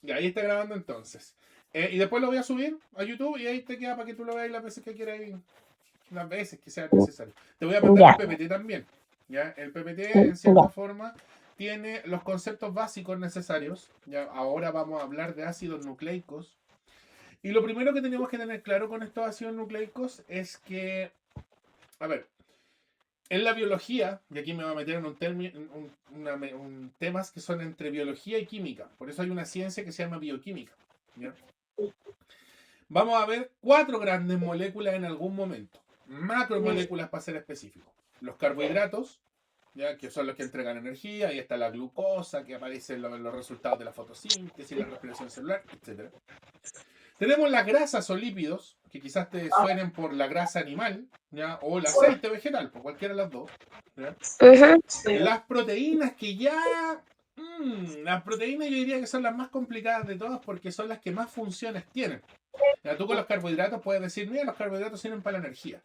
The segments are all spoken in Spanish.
Y ahí está grabando entonces. Y después lo voy a subir a YouTube y ahí te queda para que tú lo veas las veces que quieras, las veces que sea necesario. Te voy a mandar el Ya, PPT también. ¿Ya? El PPT, en cierta ya, forma, tiene los conceptos básicos necesarios. ¿Ya? Ahora vamos a hablar de ácidos nucleicos. Y lo primero que tenemos que tener claro con estos ácidos nucleicos es que, a ver, en la biología, y aquí me voy a meter en temas que son entre biología y química, por eso hay una ciencia que se llama bioquímica. ¿Ya? Vamos a ver cuatro grandes moléculas en algún momento, macromoléculas para ser específico. Los carbohidratos, ¿ya? Que son los que entregan energía, ahí está la glucosa, que aparece en los resultados de la fotosíntesis, la respiración celular, etc. Tenemos las grasas o lípidos, que quizás te suenen por la grasa animal, ¿ya? O el aceite vegetal, por cualquiera de las dos. ¿Ya? ujú, Las proteínas que ya... las proteínas yo diría que son las más complicadas de todas porque son las que más funciones tienen. Ya, tú con los carbohidratos puedes decir, mira, los carbohidratos sirven para la energía.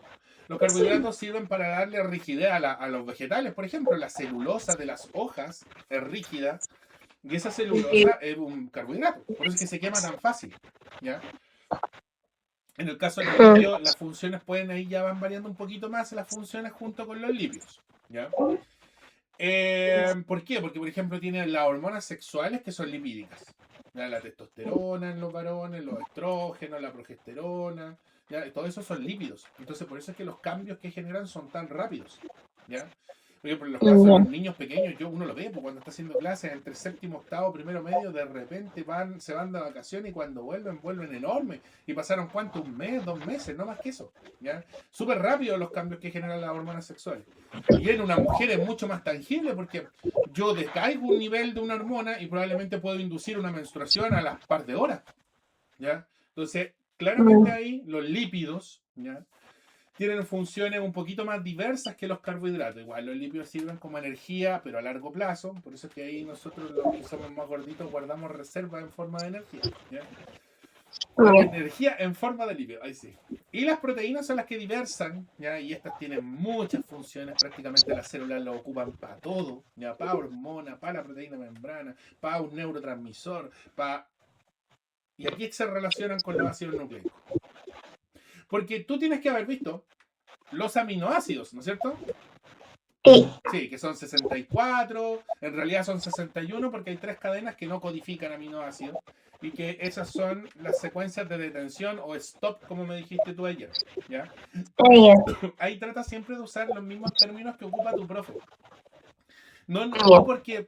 Los carbohidratos sirven para darle rigidez a los vegetales. Por ejemplo, la celulosa de las hojas es rígida y esa celulosa es un carbohidrato. Por eso es que se quema tan fácil. ¿Ya? En el caso de los ujú, lípidos, las funciones pueden ahí ya van variando un poquito más las funciones junto con los lípidos. ¿Ya? ¿Por qué? Porque, por ejemplo, tienen las hormonas sexuales que son lipídicas. ¿Ya? La testosterona en los varones, los estrógenos, la progesterona. ¿Ya? Todo eso son lípidos. Entonces, por eso es que los cambios que generan son tan rápidos. ¿Ya? Por ejemplo, en los casos de ya. los niños pequeños, uno lo ve, pues cuando está haciendo clases entre séptimo, octavo, primero medio, de repente se van de vacaciones y cuando vuelven enormes. Y pasaron cuánto, un mes, 2 meses, no más que eso. ¿Ya? Súper rápido los cambios que generan las hormonas sexuales. Y en una mujer es mucho más tangible porque yo decaigo un nivel de una hormona y probablemente puedo inducir una menstruación a las par de horas. ¿Ya? Entonces, claramente Mm, ahí los lípidos, ¿ya? Tienen funciones un poquito más diversas que los carbohidratos. Igual los lípidos sirven como energía, pero a largo plazo. Por eso es que ahí nosotros los que somos más gorditos guardamos reservas en forma de energía. ¿Ya? Energía en forma de lípido, ahí sí. Y las proteínas son las que diversan, ¿ya? Y estas tienen muchas funciones, prácticamente las células lo ocupan para todo, ¿ya? Para hormona, para la proteína membrana, para un neurotransmisor, para... Y aquí se relacionan con los ácidos nucleicos. Porque tú tienes que haber visto los aminoácidos, ¿no es cierto? sí, Sí, que son 64, en realidad son 61 porque hay tres cadenas que no codifican aminoácidos y que esas son las secuencias de detención o stop, como me dijiste tú ayer. ¿Ya? está bien, Ahí trata siempre de usar los mismos términos que ocupa tu profe. No, está no bien. porque,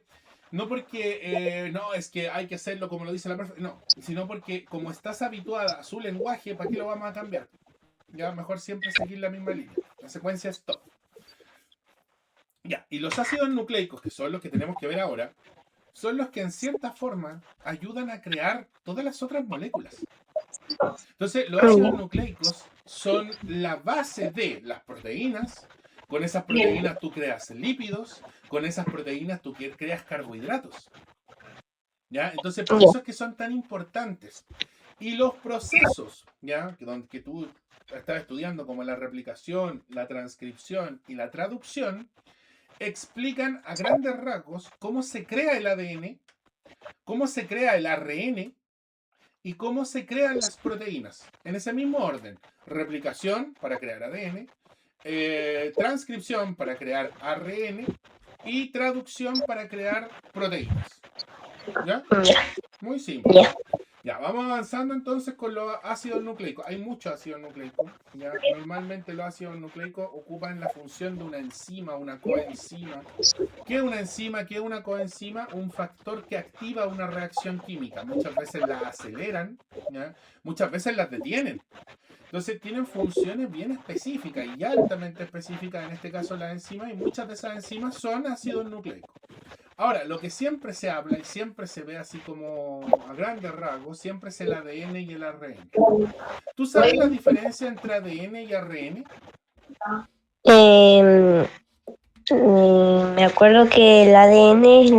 no porque no, es que hay que hacerlo como lo dice la profe, no, sino porque como estás habituada a su lenguaje, ¿para qué lo vamos a cambiar? Ya, mejor siempre seguir la misma línea. La secuencia stop. Ya, y los ácidos nucleicos, que son los que tenemos que ver ahora, son los que en cierta forma ayudan a crear todas las otras moléculas. Entonces, los ácidos Mm, nucleicos son la base de las proteínas. Con esas proteínas tú creas lípidos, con esas proteínas tú creas carbohidratos. ¿Ya? Entonces, por ya, eso es que son tan importantes. Y los procesos, ¿ya? Que tú estás estudiando, como la replicación, la transcripción y la traducción, explican a grandes rasgos cómo se crea el ADN, cómo se crea el ARN y cómo se crean las proteínas. En ese mismo orden. Replicación para crear ADN, transcripción para crear ARN y traducción para crear proteínas. ¿Ya? ya, Muy simple. ya. Ya, vamos avanzando entonces con los ácidos nucleicos. Hay muchos ácidos nucleicos. ¿Ya? Normalmente los ácidos nucleicos ocupan la función de una enzima, una coenzima. ¿Qué es una enzima? ¿Qué es una coenzima? Un factor que activa una reacción química. Muchas veces la aceleran, ¿ya? Muchas veces las detienen. Entonces tienen funciones bien específicas y altamente específicas, en este caso las enzimas, y muchas de esas enzimas son ácidos nucleicos. Ahora, lo que siempre se habla y siempre se ve así como a grandes rasgos, siempre es el ADN y el ARN. ¿Tú sabes la diferencia entre ADN y ARN? Em, Me acuerdo que el ADN es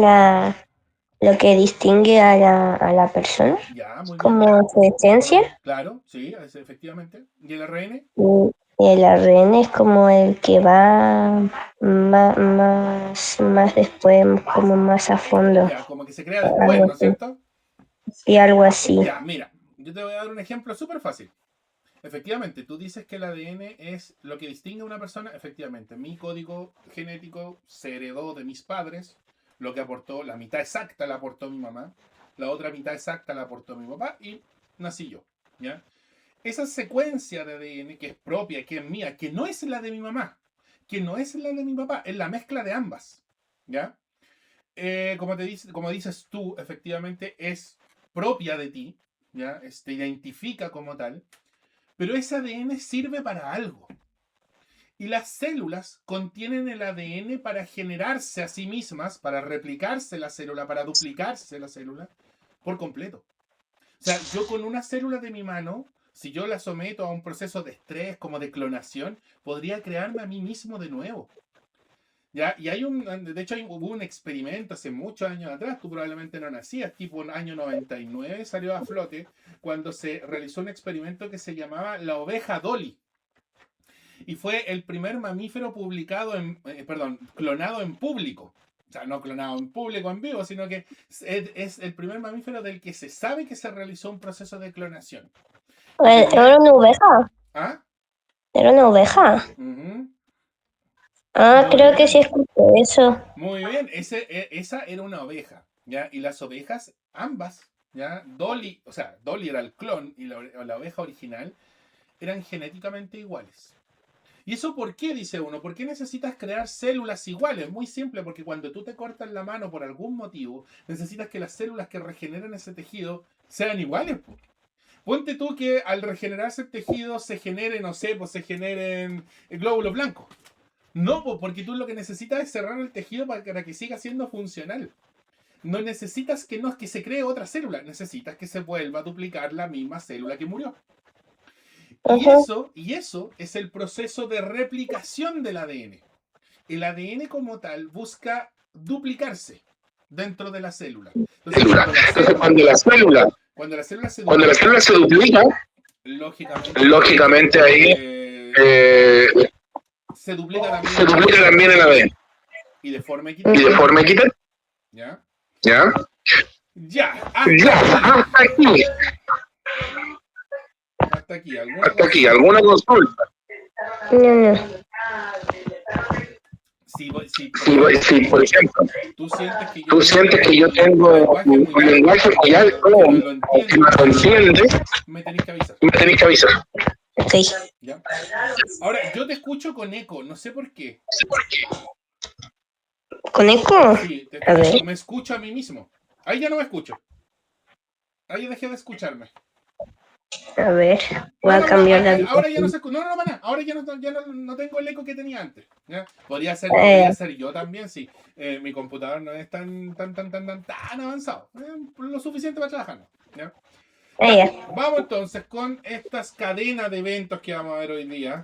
lo que distingue a a la persona, Ya, muy bien. como su esencia, Claro, sí, efectivamente. ¿Y el ARN? y el ARN es como el que va más después, como más a fondo. Ya, como que se crea después, ¿no es cierto? y algo así. Ya, mira, yo te voy a dar un ejemplo súper fácil. Efectivamente, tú dices que el ADN es lo que distingue a una persona. Efectivamente, mi código genético se heredó de mis padres. Lo que aportó, la mitad exacta la aportó mi mamá. La otra mitad exacta la aportó mi papá y nací yo. ¿Ya? Esa secuencia de ADN que es propia, que es mía, que no es la de mi mamá, que no es la de mi papá, es la mezcla de ambas. ¿Ya? Como dices tú, efectivamente es propia de ti. ¿Ya? Te identifica como tal. Pero ese ADN sirve para algo. Y las células contienen el ADN para generarse a sí mismas, para replicarse la célula, para duplicarse la célula por completo. O sea, yo con una célula de mi mano, si yo la someto a un proceso de estrés como de clonación, podría crearme a mí mismo de nuevo. ¿Ya? Y de hecho hubo un experimento hace muchos años atrás, tú probablemente no nacías, tipo en el año 99 salió a flote, cuando se realizó un experimento que se llamaba la oveja Dolly. Y fue el primer mamífero clonado en público. O sea, no clonado en público, en vivo, sino que es el primer mamífero del que se sabe que se realizó un proceso de clonación. ¿Era una oveja? ¿Ah? ¿Era una oveja? Uh-huh. Ah, Muy creo que sí bien. escuché eso. Muy bien. Esa era una oveja. ¿Ya? Y las ovejas, ambas, ¿ya? Dolly, o sea, Dolly era el clon y la oveja original, eran genéticamente iguales. ¿Y eso por qué? Dice uno. ¿Por qué necesitas crear células iguales? Muy simple, porque cuando tú te cortas la mano por algún motivo, necesitas que las células que regeneren ese tejido sean iguales. Ponte tú que al regenerarse el tejido se generen, no sé, pues se generen glóbulos blancos. No, porque tú lo que necesitas es cerrar el tejido para que siga siendo funcional. No necesitas que se cree otra célula, necesitas que se vuelva a duplicar la misma célula que murió. Ujú. Y eso es el proceso de replicación del ADN. El ADN como tal busca duplicarse dentro de la célula. Entonces, Entonces, cuando la célula se cuando la duplica, célula se duplica, lógicamente ahí lógicamente ahí eh, se duplica también se el duplica ADN también el ADN. y de forma Y de equitativa. forma equitativa, ¿Ya? ¿ya? Ya, Ya, hasta aquí. Hasta aquí. ¿Alguna Hasta aquí. consulta? ¿Alguna consulta? No, no. Si por Si, ejemplo, si, por ejemplo, tú sientes que yo tú tengo sientes que yo un tengo lenguaje muy un alto lenguaje muy alto que no lo o que no entiendes, lo entiendes, me tenéis que avisar. me tenés que avisar. Ok. ¿Ya? Ahora, yo te escucho con eco, no sé por qué. ¿Con eco? Sí, A ver. me escucho a mí mismo. Ahí ya no me escucho. Ahí dejé de escucharme. A ver. Voy No, a no, no, cambiar la ahora ya no habitación. se escucha. No, no, no, ahora no tengo el eco que tenía antes. ¿Ya? Eh, Podría ser yo también, sí. Mi computador no es tan avanzado. Lo suficiente para trabajar. ¿Ya? Ya, ya. vamos entonces con estas cadenas de eventos que vamos a ver hoy día.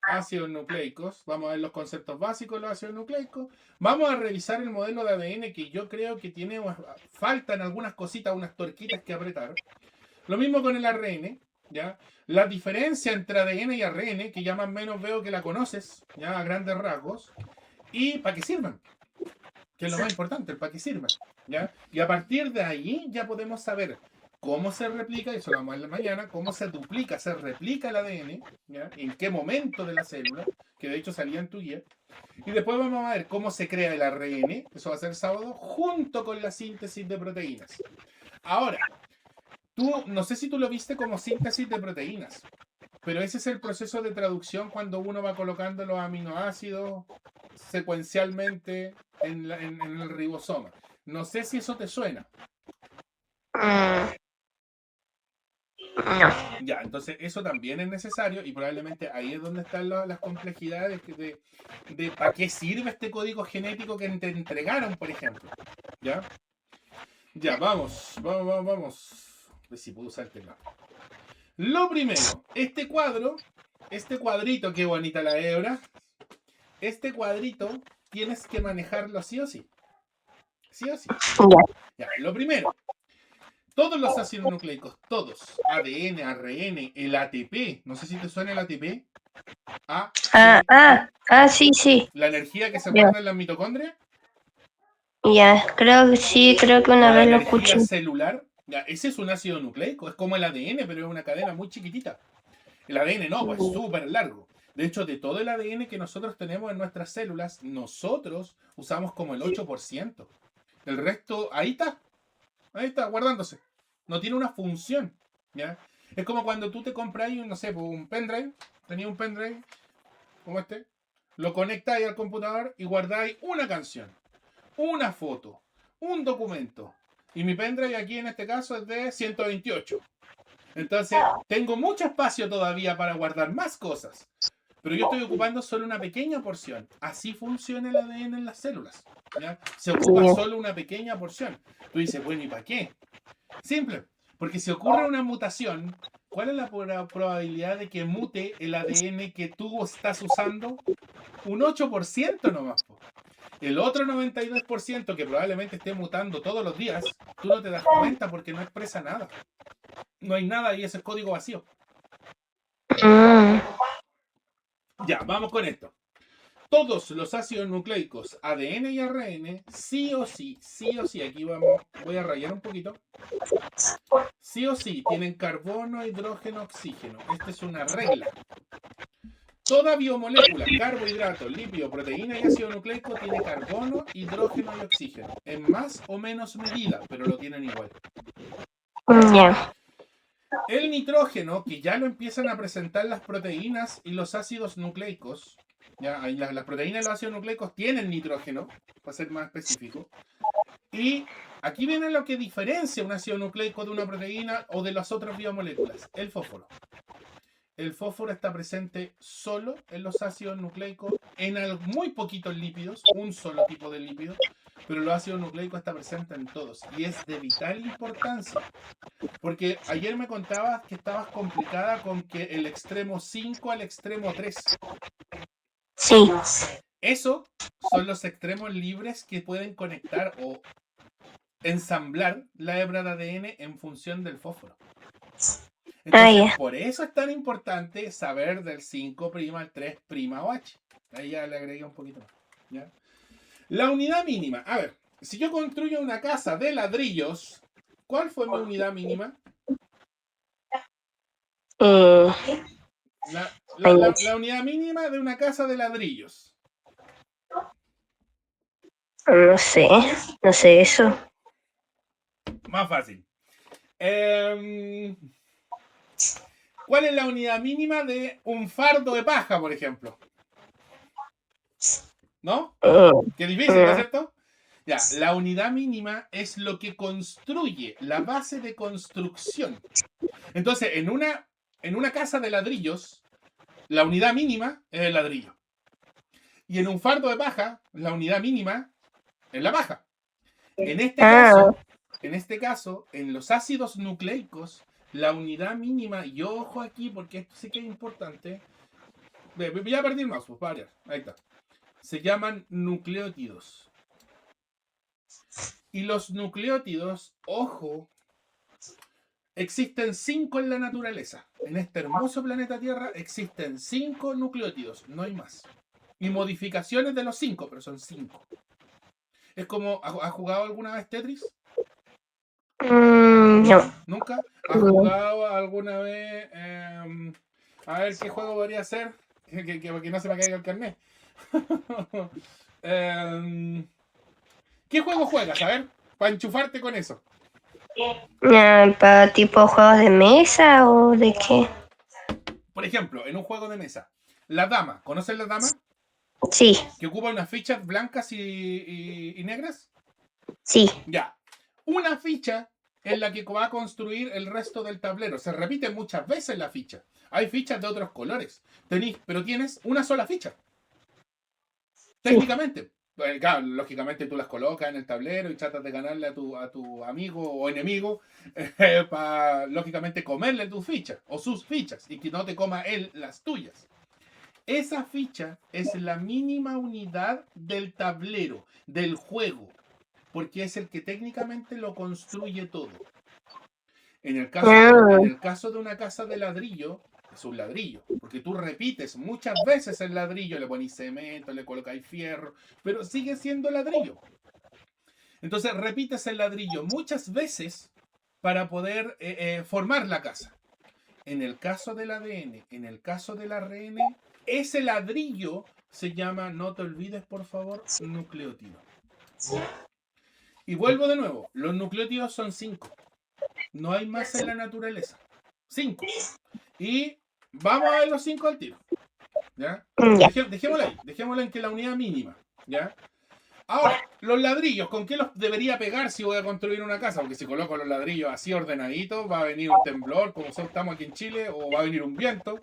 Ácidos nucleicos. Vamos a ver los conceptos básicos de los ácidos nucleicos. Vamos a revisar el modelo de ADN que yo creo que faltan algunas cositas, unas tuerquitas que apretar. Lo mismo con el ARN, ¿ya? La diferencia entre ADN y ARN, que ya más o menos veo que la conoces, ya a grandes rasgos, y para qué sirven, que es lo más importante, para qué sirven, ¿ya? Y a partir de ahí ya podemos saber cómo se replica, y eso lo vamos a ver mañana, cómo se replica el ADN, ¿ya? En qué momento de la célula, que de hecho salía en tu guía. Y después vamos a ver cómo se crea el ARN, eso va a ser sábado, junto con la síntesis de proteínas. Ahora, no sé si tú lo viste como síntesis de proteínas, pero ese es el proceso de traducción cuando uno va colocando los aminoácidos secuencialmente en el ribosoma. No sé si eso te suena. No. Ya, entonces eso también es necesario y probablemente ahí es donde están las complejidades de para qué sirve este código genético que te entregaron, por ejemplo. ¿Ya? Ya, vamos. A ver si puedo usar el teclado. Lo primero, este cuadrito, qué bonita la hebra. Este cuadrito tienes que manejarlo sí o sí. Sí o sí. Ya. Ya, lo primero, todos los ácidos nucleicos, todos, ADN, ARN, el ATP, no sé si te suena el ATP, Ah, ATP, sí, sí. la energía que se Ya. guarda en las mitocondrias, Ya, creo que sí, creo que una La vez lo energía escuché. celular, ya, ese es un ácido nucleico, es como el ADN, pero es una cadena muy chiquitita. El ADN no, pues súper largo. De hecho, de todo el ADN que nosotros tenemos en nuestras células, nosotros usamos como el 8%. El resto, ahí está, guardándose. No tiene una función. ¿Ya? Es como cuando tú te compras, no sé, un pendrive, tenías un pendrive como este, lo conectáis al computador y guardáis una canción, una foto, un documento. Y mi pendrive aquí en este caso es de 128. Entonces, tengo mucho espacio todavía para guardar más cosas. Pero yo estoy ocupando solo una pequeña porción. Así funciona el ADN en las células. ¿Ya? Se ocupa Ya. solo una pequeña porción. Tú dices, bueno, ¿y para qué? Simple. Porque si ocurre una mutación, ¿cuál es la probabilidad de que mute el ADN que tú estás usando? Un 8% nomás. Po. El otro 92% que probablemente esté mutando todos los días, tú no te das cuenta porque no expresa nada. No hay nada y ese es código vacío. Mm, Ya, vamos con esto. Todos los ácidos nucleicos ADN y ARN, sí o sí, aquí voy a rayar un poquito, sí o sí tienen carbono, hidrógeno, oxígeno. Esta es una regla. Toda biomolécula, carbohidrato, lípido, proteína y ácido nucleico tiene carbono, hidrógeno y oxígeno. En más o menos medida, pero lo tienen igual. ya. El nitrógeno, que ya lo empiezan a presentar las proteínas y los ácidos nucleicos, ya, las proteínas y los ácidos nucleicos tienen nitrógeno, para ser más específico. Y aquí viene lo que diferencia un ácido nucleico de una proteína o de las otras biomoléculas, el fósforo. El fósforo está presente solo en los ácidos nucleicos, en muy poquitos lípidos, un solo tipo de lípido, pero los ácidos nucleicos está presente en todos y es de vital importancia. Porque ayer me contabas que estabas complicada con que el extremo 5 al extremo 3. Sí. Eso son los extremos libres que pueden conectar o ensamblar la hebra de ADN en función del fósforo. Ah, Entonces, ya. por eso es tan importante saber del 5' al 3' OH. Ahí ya le agregué un poquito más. ¿Ya? La unidad mínima. A ver, si yo construyo una casa de ladrillos, ¿cuál fue mi unidad mínima? Eh, ay, La unidad mínima de una casa de ladrillos. no sé, no sé eso. Más fácil. ¿Cuál es la unidad mínima de un fardo de paja, por ejemplo? ¿No? Eh, Qué difícil, ¿no es no. cierto? Ya, la unidad mínima es lo que construye, la base de construcción. Entonces, en una casa de ladrillos, la unidad mínima es el ladrillo. Y en un fardo de paja, la unidad mínima es la paja. En Ah, este caso, en los ácidos nucleicos, la unidad mínima, y ojo aquí porque esto sí que es importante, voy a partir más, pues varias, ahí está. Se llaman nucleótidos. Y los nucleótidos, ojo, existen 5 en la naturaleza. En este hermoso planeta Tierra existen 5 nucleótidos, no hay más. Y modificaciones de los 5, pero son 5. Es como, ¿has jugado alguna vez Tetris? no. ¿Nunca? ¿Has No. jugado alguna vez? A ver, ¿qué juego podría ser? Que no se me caiga el carnet. ¿Qué juego juegas? A ver, para enchufarte con eso. ¿Para tipo juegos de mesa o de qué? Por ejemplo, en un juego de mesa, la dama. ¿Conoces la dama? Sí, Que ocupa unas fichas blancas y negras. sí. Ya. Una ficha es la que va a construir el resto del tablero. Se repite muchas veces la ficha. Hay fichas de otros colores. Pero tienes una sola ficha. Sí. Técnicamente. Claro, lógicamente tú las colocas en el tablero y tratas de ganarle a tu amigo o enemigo para, lógicamente, comerle tus fichas o sus fichas y que no te coma él las tuyas. Esa ficha es la mínima unidad del tablero, del juego, porque es el que técnicamente lo construye todo. En el Ah, caso de una casa de ladrillo, es un ladrillo, porque tú repites muchas veces el ladrillo, le ponéis cemento, le colocáis fierro, pero sigue siendo ladrillo. Entonces repites el ladrillo muchas veces para poder formar la casa. En el caso del ADN, en el caso del ARN, ese ladrillo se llama, no te olvides por favor, nucleótido. Y vuelvo de nuevo, los nucleótidos son 5. No hay más en la naturaleza. 5. Y vamos a ver los 5 al tiro. ¿Ya? Ya. Dejémosla en que la unidad mínima. ¿Ya? Ahora, los ladrillos, ¿con qué los debería pegar si voy a construir una casa? Porque si coloco los ladrillos así ordenaditos, va a venir un temblor, como estamos aquí en Chile, o va a venir un viento,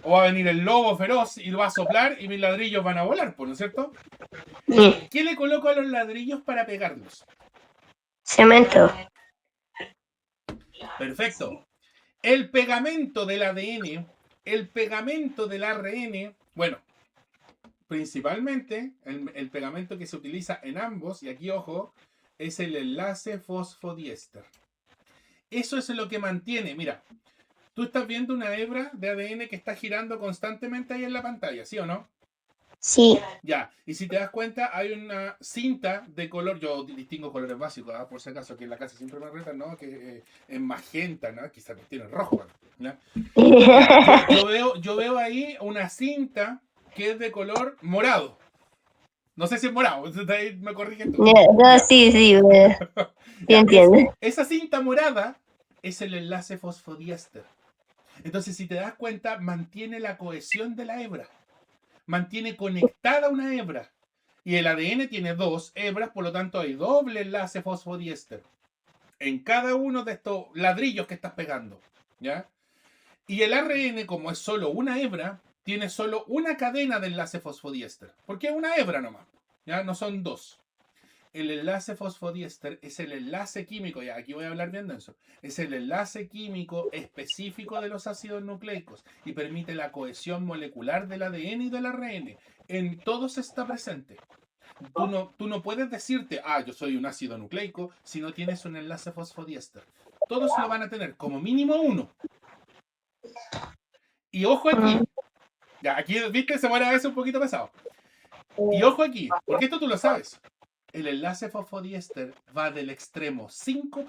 o va a venir el lobo feroz y va a soplar y mis ladrillos van a volar, ¿no es cierto? Sí. ¿Qué le coloco a los ladrillos para pegarlos? Cemento. Perfecto. El pegamento del ADN, el pegamento del ARN, bueno, principalmente el pegamento que se utiliza en ambos, y aquí ojo, es el enlace fosfodiéster. Eso es lo que mantiene, mira, tú estás viendo una hebra de ADN que está girando constantemente ahí en la pantalla, ¿sí o no? Sí. Ya, y si te das cuenta, hay una cinta de color, yo distingo colores básicos, por si acaso, que en la casa siempre me retan, ¿no? Que es magenta, ¿no? Quizás tiene rojo, ¿no? Ya, yo veo ahí una cinta que es de color morado. No sé si es morado, ahí me corriges tú. No, sí, sí, sí entiendo. Esa cinta morada es el enlace fosfodiéster. Entonces, si te das cuenta, mantiene la cohesión de la hebra. Mantiene conectada una hebra. Y el ADN tiene 2 hebras, por lo tanto hay doble enlace fosfodiéster en cada uno de estos ladrillos que estás pegando. ¿Ya? Y el ARN, como es solo una hebra, tiene solo una cadena de enlace fosfodiéster. Porque es una hebra nomás. ¿Ya? No son 2. El enlace fosfodiéster es el enlace químico, ya aquí voy a hablar bien de eso, es el enlace químico específico de los ácidos nucleicos y permite la cohesión molecular del ADN y del ARN. En todos está presente. Tú no puedes decirte, yo soy un ácido nucleico, si no tienes un enlace fosfodiéster. Todos lo van a tener, como mínimo 1. Y ojo aquí, ya aquí, viste, se pone a veces un poquito pesado. Y ojo aquí, porque esto tú lo sabes. El enlace fosfodiéster va del extremo 5'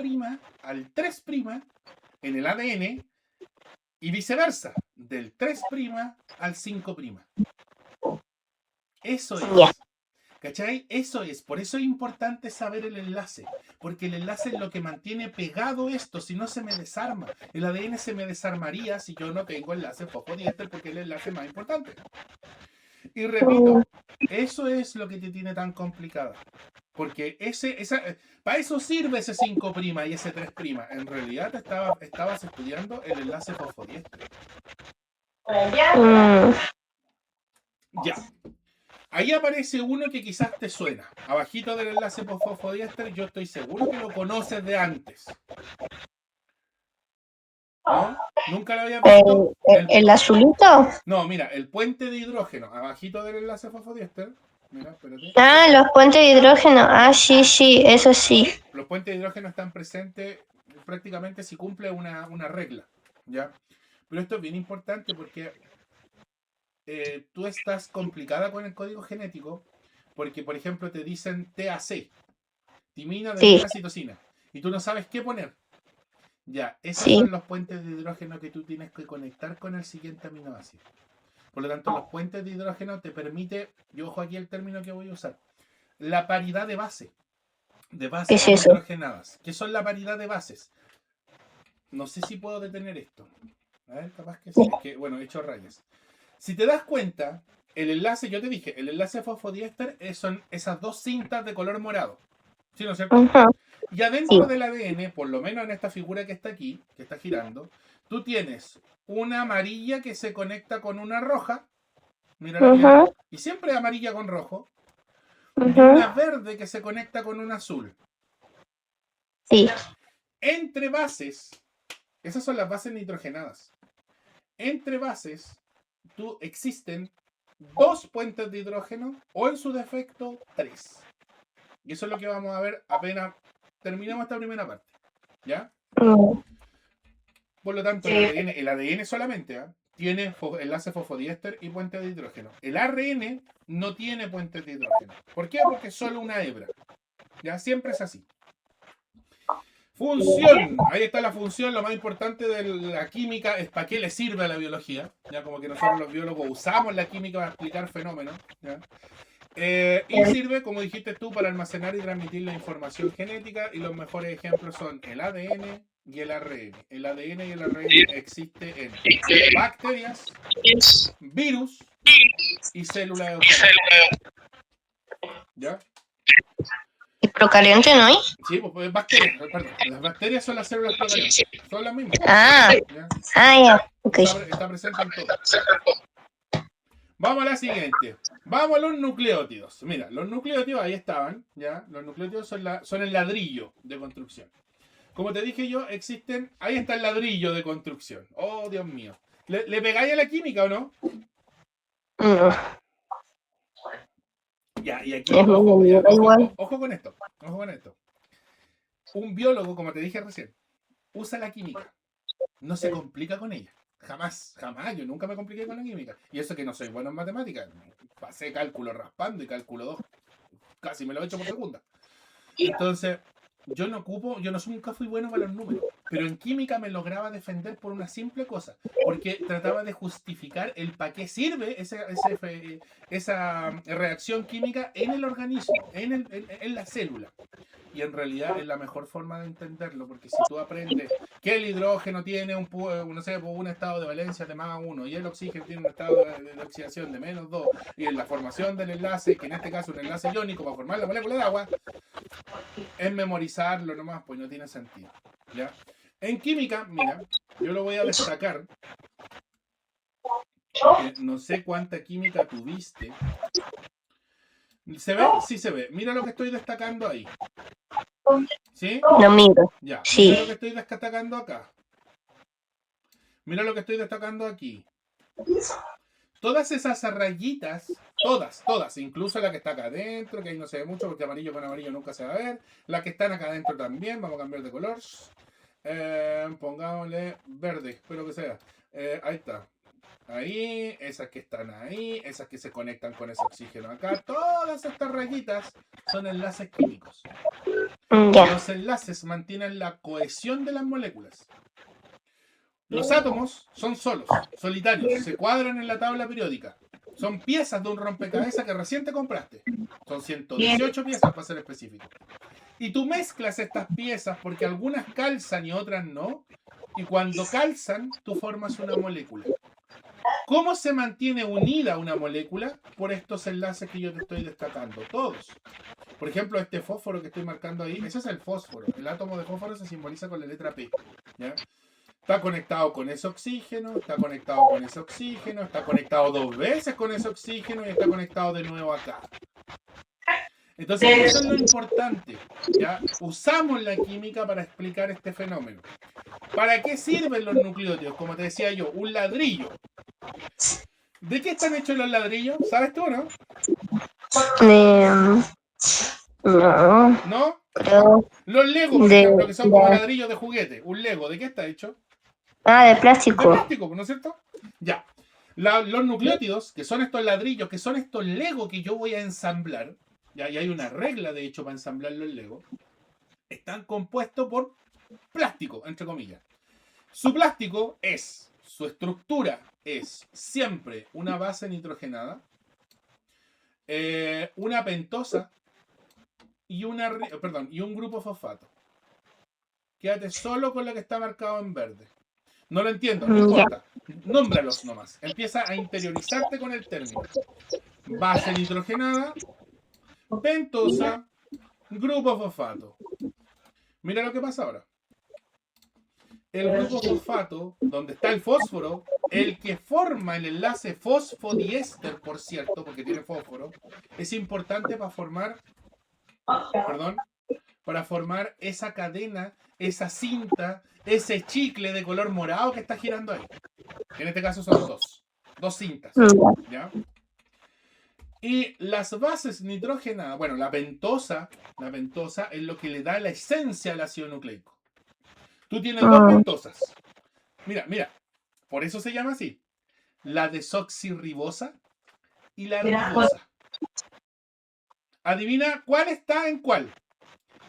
al 3' en el ADN y viceversa, del 3' al 5'. Eso es. ¿Cachai? Eso es. Por eso es importante saber el enlace. Porque el enlace es lo que mantiene pegado esto. Si no, se me desarma. El ADN se me desarmaría si yo no tengo enlace fosfodiéster porque es el enlace más importante. Y repito, eso es lo que te tiene tan complicada. Porque para eso sirve ese 5' y ese 3'. En realidad estabas estudiando el enlace fosfodiéster. Ya. Ahí aparece uno que quizás te suena. Abajito del enlace fosfodiéster, yo estoy seguro que lo conoces de antes. ¿No? ¿Nunca lo había visto? ¿El azulito? No, mira, el puente de hidrógeno, abajito del enlace fosfodiéster. Mira, espérate. Los puentes de hidrógeno. Sí, sí, eso sí. Los puentes de hidrógeno están presentes prácticamente si cumple una regla. ¿Ya? Pero esto es bien importante porque tú estás complicada con el código genético porque, por ejemplo, te dicen TAC, timina, adenina, citosina, y tú no sabes qué poner. Ya, esos son los puentes de hidrógeno que tú tienes que conectar con el siguiente aminoácido. Por lo tanto, los puentes de hidrógeno te permite, y ojo aquí el término que voy a usar, la paridad de base. De bases hidrogenadas. ¿Qué son la paridad de bases? No sé si puedo detener esto. A ver, capaz que sí. Es que, bueno, he hecho rayas. Si te das cuenta, el enlace, yo te dije, el enlace fosfodiéster son esas 2 cintas de color morado. ¿Sí, no es cierto? Y adentro del ADN, por lo menos en esta figura que está aquí, que está girando, tú tienes una amarilla que se conecta con una roja. Mírala bien. Y siempre amarilla con rojo. Y una verde que se conecta con un azul. Sí. Entre bases, esas son las bases nitrogenadas. Entre bases, existen 2 puentes de hidrógeno o en su defecto 3. Y eso es lo que vamos a ver apenas terminamos esta primera parte. ¿Ya? Por lo tanto, el ADN solamente tiene enlace fosfodiéster y puente de hidrógeno. El ARN no tiene puentes de hidrógeno. ¿Por qué? Porque es solo una hebra. Ya siempre es así. Función. Ahí está la función. Lo más importante de la química es para qué le sirve a la biología. Ya como que nosotros los biólogos usamos la química para explicar fenómenos. ¿Ya? Y sirve, como dijiste tú, para almacenar y transmitir la información genética. Y los mejores ejemplos son el ADN y el ARN. El ADN y el ARN existe en bacterias, virus y células eucarióticas. ¿Ya? ¿Y procarionte no hay? Sí, pues bacterias, perdón. Las bacterias son las células procariontes. Son las mismas. Ah, ¿Ya? ya, ok. Está presente en todo. Vamos a la siguiente. Vamos a los nucleótidos. Mira, los nucleótidos ahí estaban, ¿ya? Los nucleótidos son el ladrillo de construcción. Como te dije yo, existen... Ahí está el ladrillo de construcción. Oh, Dios mío. ¿Le pegáis a la química o no? No. Ya, y aquí, Es muy ojo, ya, bonito igual. ojo con esto. Ojo con esto. Un biólogo, como te dije recién, usa la química. No se complica con ella. Jamás, jamás. Yo nunca me compliqué con la química. Y eso que no soy bueno en matemáticas. Pasé cálculo raspando y cálculo 2. Casi me lo he hecho por segunda. Entonces, yo nunca fui bueno para los números. Pero en química me lograba defender por una simple cosa. Porque trataba de justificar el para qué sirve esa reacción química en el organismo, en la célula. Y en realidad es la mejor forma de entenderlo, porque si tú aprendes que el hidrógeno tiene un estado de valencia de más 1 y el oxígeno tiene un estado de oxidación de menos 2, y en la formación del enlace, que en este caso es un enlace iónico para formar la molécula de agua, es memorizarlo nomás, pues no tiene sentido. ¿Ya? En química, mira, yo lo voy a destacar, porque no sé cuánta química tuviste. ¿Se ve? Sí se ve. Mira lo que estoy destacando ahí. ¿Sí? Lo miro. Ya. Sí. Mira lo que estoy destacando acá. Mira lo que estoy destacando aquí. Todas esas rayitas, todas, incluso la que está acá adentro, que ahí no se ve mucho porque amarillo con amarillo nunca se va a ver. Las que están acá adentro también, vamos a cambiar de color. Pongámosle verde, espero que sea. Ahí está. Ahí, esas que están ahí, esas que se conectan con ese oxígeno acá. Todas estas rayitas son enlaces químicos. Ya. Los enlaces mantienen la cohesión de las moléculas. Los átomos son solos, solitarios, se cuadran en la tabla periódica. Son piezas de un rompecabezas que recién te compraste. Son 118 piezas para ser específico. Y tú mezclas estas piezas porque algunas calzan y otras no. Y cuando calzan, tú formas una molécula. ¿Cómo se mantiene unida una molécula? Por estos enlaces que yo te estoy destacando, todos. Por ejemplo, este fósforo que estoy marcando ahí, ese es el fósforo. El átomo de fósforo se simboliza con la letra P. ¿Ya? Está conectado con ese oxígeno, está conectado con ese oxígeno, está conectado 2 veces con ese oxígeno y está conectado de nuevo acá. Entonces, eso es lo importante. ¿Ya? Usamos la química para explicar este fenómeno. ¿Para qué sirven los nucleótidos? Como te decía yo, un ladrillo. ¿De qué están hechos los ladrillos? ¿Sabes tú, no? No, ¿No? creo. Los Lego, por ejemplo, que son como ladrillos de juguete. Un Lego, ¿de qué está hecho? Ah, de De plástico. plástico, ¿no es cierto? Ya. Los nucleótidos, que son estos ladrillos, que son estos Lego que yo voy a ensamblar, ya, y hay una regla, de hecho, para ensamblar los Lego, están compuestos por plástico, entre comillas. Su estructura es siempre una base nitrogenada, una pentosa y un grupo fosfato. Quédate solo con lo que está marcado en verde. No lo entiendo, no importa. Nómbralos nomás. Empieza a interiorizarte con el término. Base nitrogenada, pentosa, grupo fosfato. Mira lo que pasa ahora. El grupo fosfato, donde está el fósforo, el que forma el enlace fosfodiéster, por cierto, porque tiene fósforo, es importante para formar, esa cadena, esa cinta, ese chicle de color morado que está girando ahí. En este caso son dos cintas, ¿ya? Y las bases nitrogenadas, bueno, la pentosa es lo que le da la esencia al ácido nucleico. Tú tienes dos pentosas. Mira, por eso se llama así. La desoxirribosa y la ribosa. Adivina cuál está en cuál.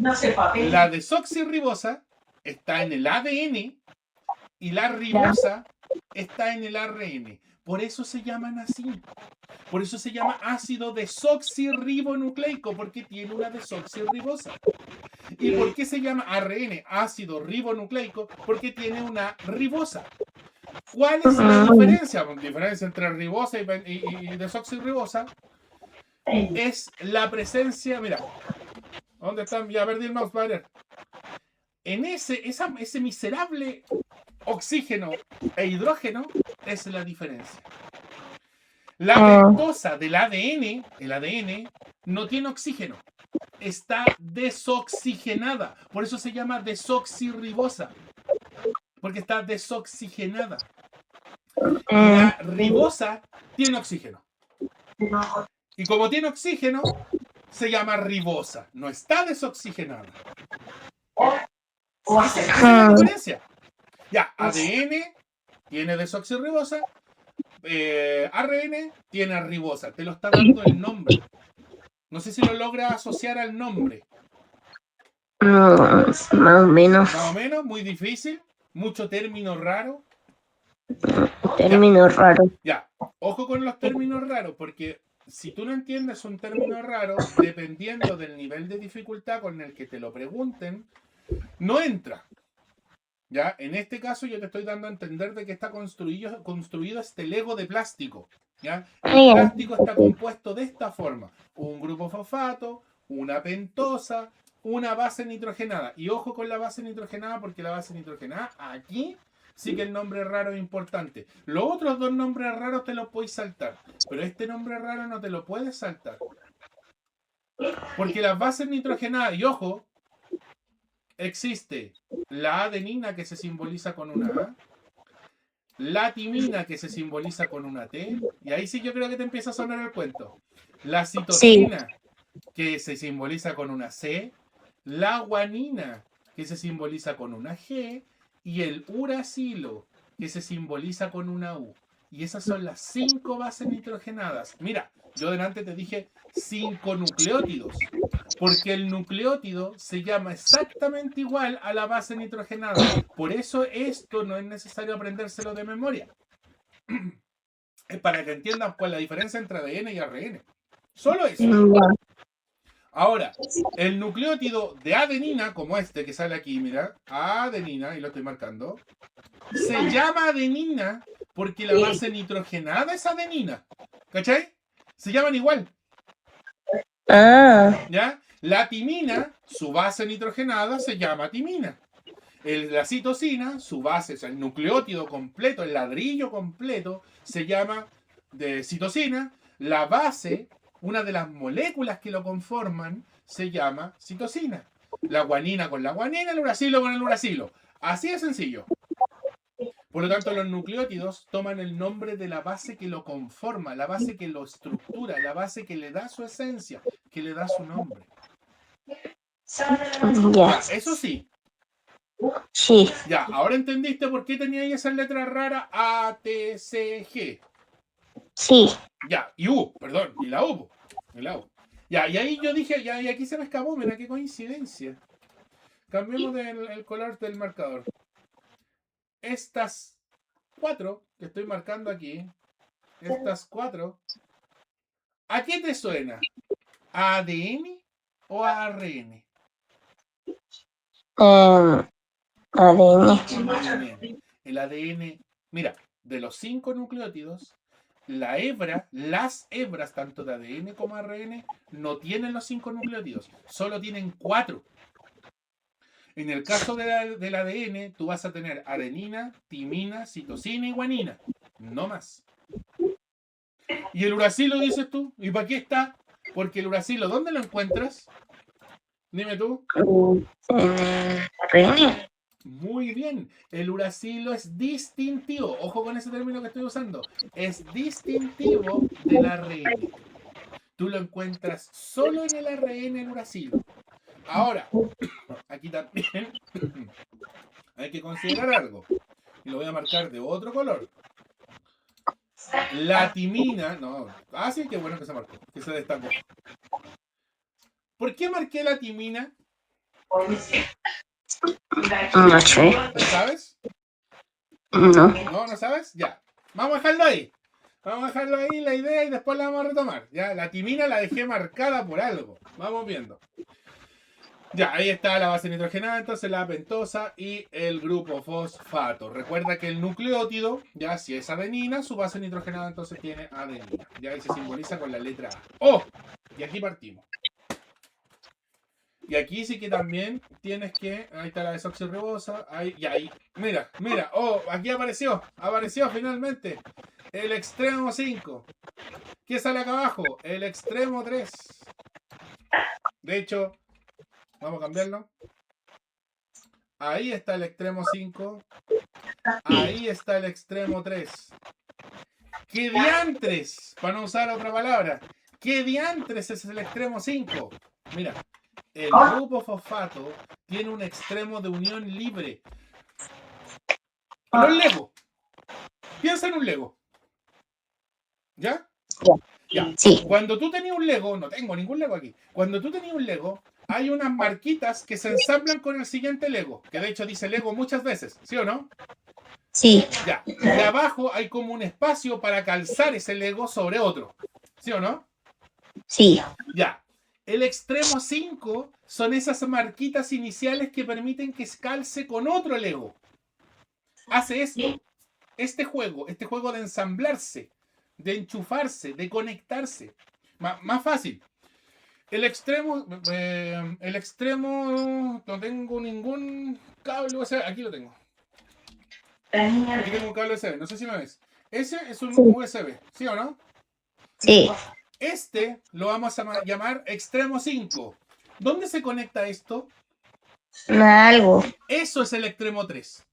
La desoxirribosa está en el ADN y la ribosa está en el ARN. Por eso se llaman así. Por eso se llama ácido desoxirribonucleico, porque tiene una desoxirribosa. ¿Y por qué se llama ARN, ácido ribonucleico? Porque tiene una ribosa. ¿Cuál es la diferencia? La diferencia entre ribosa y desoxirribosa es la presencia, mira, ¿dónde están? Ya perdí el mouse, padre. En ese miserable oxígeno e hidrógeno es la diferencia. La pentosa del ADN, el ADN, no tiene oxígeno. Está desoxigenada. Por eso se llama desoxirribosa. Porque está desoxigenada. La ribosa tiene oxígeno. Y como tiene oxígeno, se llama ribosa. No está desoxigenada. Esa es la diferencia. Ya, ADN tiene desoxirribosa. ARN tiene ribosa. Te lo está dando el nombre. No sé si lo logra asociar al nombre. Más o menos. Más o menos, muy difícil. Mucho término raro. Término raro. Ya, ojo con los términos raros, porque si tú no entiendes un término raro, dependiendo del nivel de dificultad con el que te lo pregunten, no entra. Ya, en este caso yo te estoy dando a entender de que está construido este Lego de plástico. ¿Ya? El plástico está compuesto de esta forma: un grupo fosfato, una pentosa, una base nitrogenada. Y ojo con la base nitrogenada, porque la base nitrogenada aquí sí que el nombre raro es importante. Los otros dos nombres raros te los puedes saltar, pero este nombre raro no te lo puedes saltar. Porque las bases nitrogenadas, y ojo, existe la adenina, que se simboliza con una A, la timina, que se simboliza con una T, y ahí sí yo creo que te empieza a sonar el cuento. La citosina, que se simboliza con una C, la guanina, que se simboliza con una G, y el uracilo, que se simboliza con una U. Y esas son las 5 bases nitrogenadas. Mira, yo delante te dije 5 nucleótidos, porque el nucleótido se llama exactamente igual a la base nitrogenada. Por eso esto no es necesario aprendérselo de memoria. Es para que entiendan cuál es la diferencia entre ADN y ARN. Solo eso. Ahora, el nucleótido de adenina, como este que sale aquí, mira, adenina, y lo estoy marcando, se llama adenina porque la base nitrogenada es adenina. ¿Cachai? Se llaman igual. ¿Ya? La timina, su base nitrogenada, se llama timina. La citosina, su base, o sea, el nucleótido completo, el ladrillo completo, se llama de citosina. La base, una de las moléculas que lo conforman, se llama citosina. La guanina con la guanina, el uracilo con el uracilo. Así de sencillo. Por lo tanto, los nucleótidos toman el nombre de la base que lo conforma, la base que lo estructura, la base que le da su esencia, que le da su nombre. Ya, eso sí. Sí. Ya, ahora entendiste por qué tenía ahí esas letras raras A, T, C, G. Sí. Ya, y U, perdón, y la U. Y la U. Ya, y ahí yo dije, ya, y aquí se me escapó, mira qué coincidencia. Cambiemos el color del marcador. Estas 4 que estoy marcando aquí, estas 4, ¿a qué te suena? ¿A ADN o a ARN? ADN. Muy bien. El ADN, mira, de los 5 nucleótidos, las hebras, tanto de ADN como ARN, no tienen los 5 nucleótidos, solo tienen 4. En el caso del ADN, tú vas a tener adenina, timina, citosina y guanina. No más. ¿Y el uracilo, dices tú? ¿Y para qué está? Porque el uracilo, ¿dónde lo encuentras? Dime tú. ARN. Muy bien. El uracilo es distintivo. Ojo con ese término que estoy usando. Es distintivo del ARN. Tú lo encuentras solo en el ARN, el uracilo. Ahora, aquí también hay que considerar algo. Y lo voy a marcar de otro color. La timina, no. Ah, sí, qué bueno que se marcó, que se destacó. ¿Por qué marqué la timina? No sé. ¿Lo sabes? No. ¿No? ¿No sabes? Ya. Vamos a dejarlo ahí. Vamos a dejarlo ahí la idea y después la vamos a retomar. Ya, la timina la dejé marcada por algo. Vamos viendo. Ya, ahí está la base nitrogenada, entonces la pentosa y el grupo fosfato. Recuerda que el nucleótido, ya si es adenina, su base nitrogenada entonces tiene adenina. Ya ahí se simboliza con la letra A. ¡Oh! Y aquí partimos. Y aquí sí que también tienes que. Ahí está la desoxirribosa. Ahí, y ahí. Mira, mira. Oh, aquí apareció. Apareció finalmente. El extremo 5. ¿Qué sale acá abajo? El extremo 3. De hecho, vamos a cambiarlo. Ahí está el extremo 5. Ahí está el extremo 3. ¿Qué diantres? Para no usar otra palabra. ¿Qué diantres es el extremo 5? Mira, el grupo fosfato tiene un extremo de unión libre. Los Lego. Piensa en un Lego. ¿Ya? Ya. Sí. Cuando tú tenías un Lego, no tengo ningún Lego aquí. Cuando tú tenías un Lego, hay unas marquitas que se ensamblan con el siguiente Lego. Que de hecho dice Lego muchas veces, ¿sí o no? Sí. Ya. Y abajo hay como un espacio para calzar ese Lego sobre otro. ¿Sí o no? Sí. Ya. El extremo 5 son esas marquitas iniciales que permiten que calce con otro Lego. Hace esto. Este juego de ensamblarse, de enchufarse, de conectarse. Más fácil. El extremo no tengo ningún cable USB. Aquí lo tengo. Aquí tengo un cable USB. No sé si me ves. Ese es un Sí. USB. ¿Sí o no? Sí. Este lo vamos a llamar extremo 5. ¿Dónde se conecta esto? Algo. Eso es el extremo 3.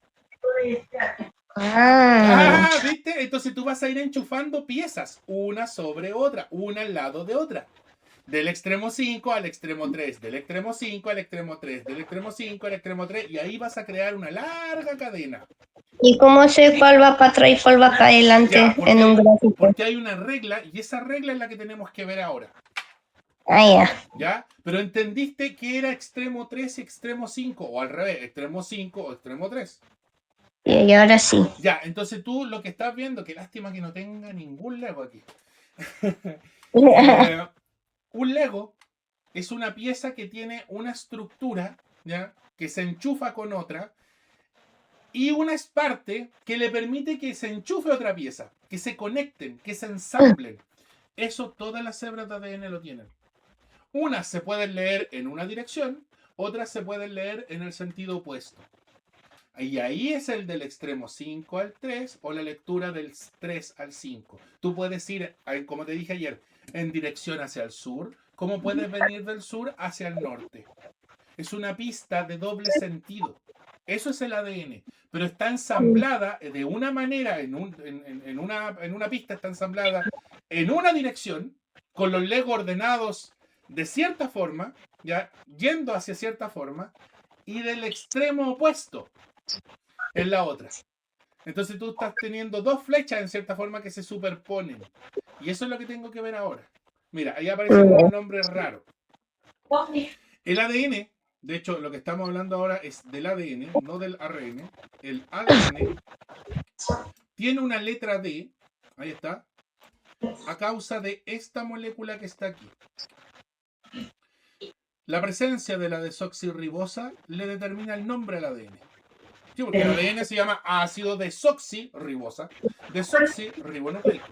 Ah. Ah, ¿viste? Entonces tú vas a ir enchufando piezas, una sobre otra, una al lado de otra. Del extremo 5 al extremo 3, del extremo 5 al extremo 3, del extremo 5 al extremo 3, y ahí vas a crear una larga cadena. ¿Y cómo sé cuál va para atrás y cuál va para adelante Ya, en un gráfico? porque hay una regla, y esa regla es la que tenemos que ver ahora. Ah, ya. ¿Ya? Pero entendiste que era extremo 3 y extremo 5, o al revés, extremo 5 o extremo 3. Y ahora sí. Ya, entonces tú lo que estás viendo, qué lástima que no tenga ningún Lego aquí. Un Lego es una pieza que tiene una estructura, ¿ya? Que se enchufa con otra, y una parte que le permite que se enchufe otra pieza, que se conecten, que se ensamblen. Eso todas las cebras de ADN lo tienen. Unas se pueden leer en una dirección, otras se pueden leer en el sentido opuesto. Y ahí es el del extremo 5 al 3 o la lectura del 3 al 5. Tú puedes ir, como te dije ayer, en dirección hacia el sur, como puedes venir del sur hacia el norte. Es una pista de doble sentido. Eso es el ADN. Pero está ensamblada de una manera, en una pista está ensamblada en una dirección, con los Lego ordenados de cierta forma, ya yendo hacia cierta forma, y del extremo opuesto en la otra. Entonces tú estás teniendo dos flechas en cierta forma que se superponen. Y eso es lo que tengo que ver ahora. Mira, ahí aparecen unos nombres raros. El ADN, de hecho, lo que estamos hablando ahora es del ADN, no del ARN. El ADN tiene una letra D, ahí está, a causa de esta molécula que está aquí. La presencia de la desoxirribosa le determina el nombre al ADN. Sí, porque el ADN se llama ácido desoxirribosa, desoxirribonucleico.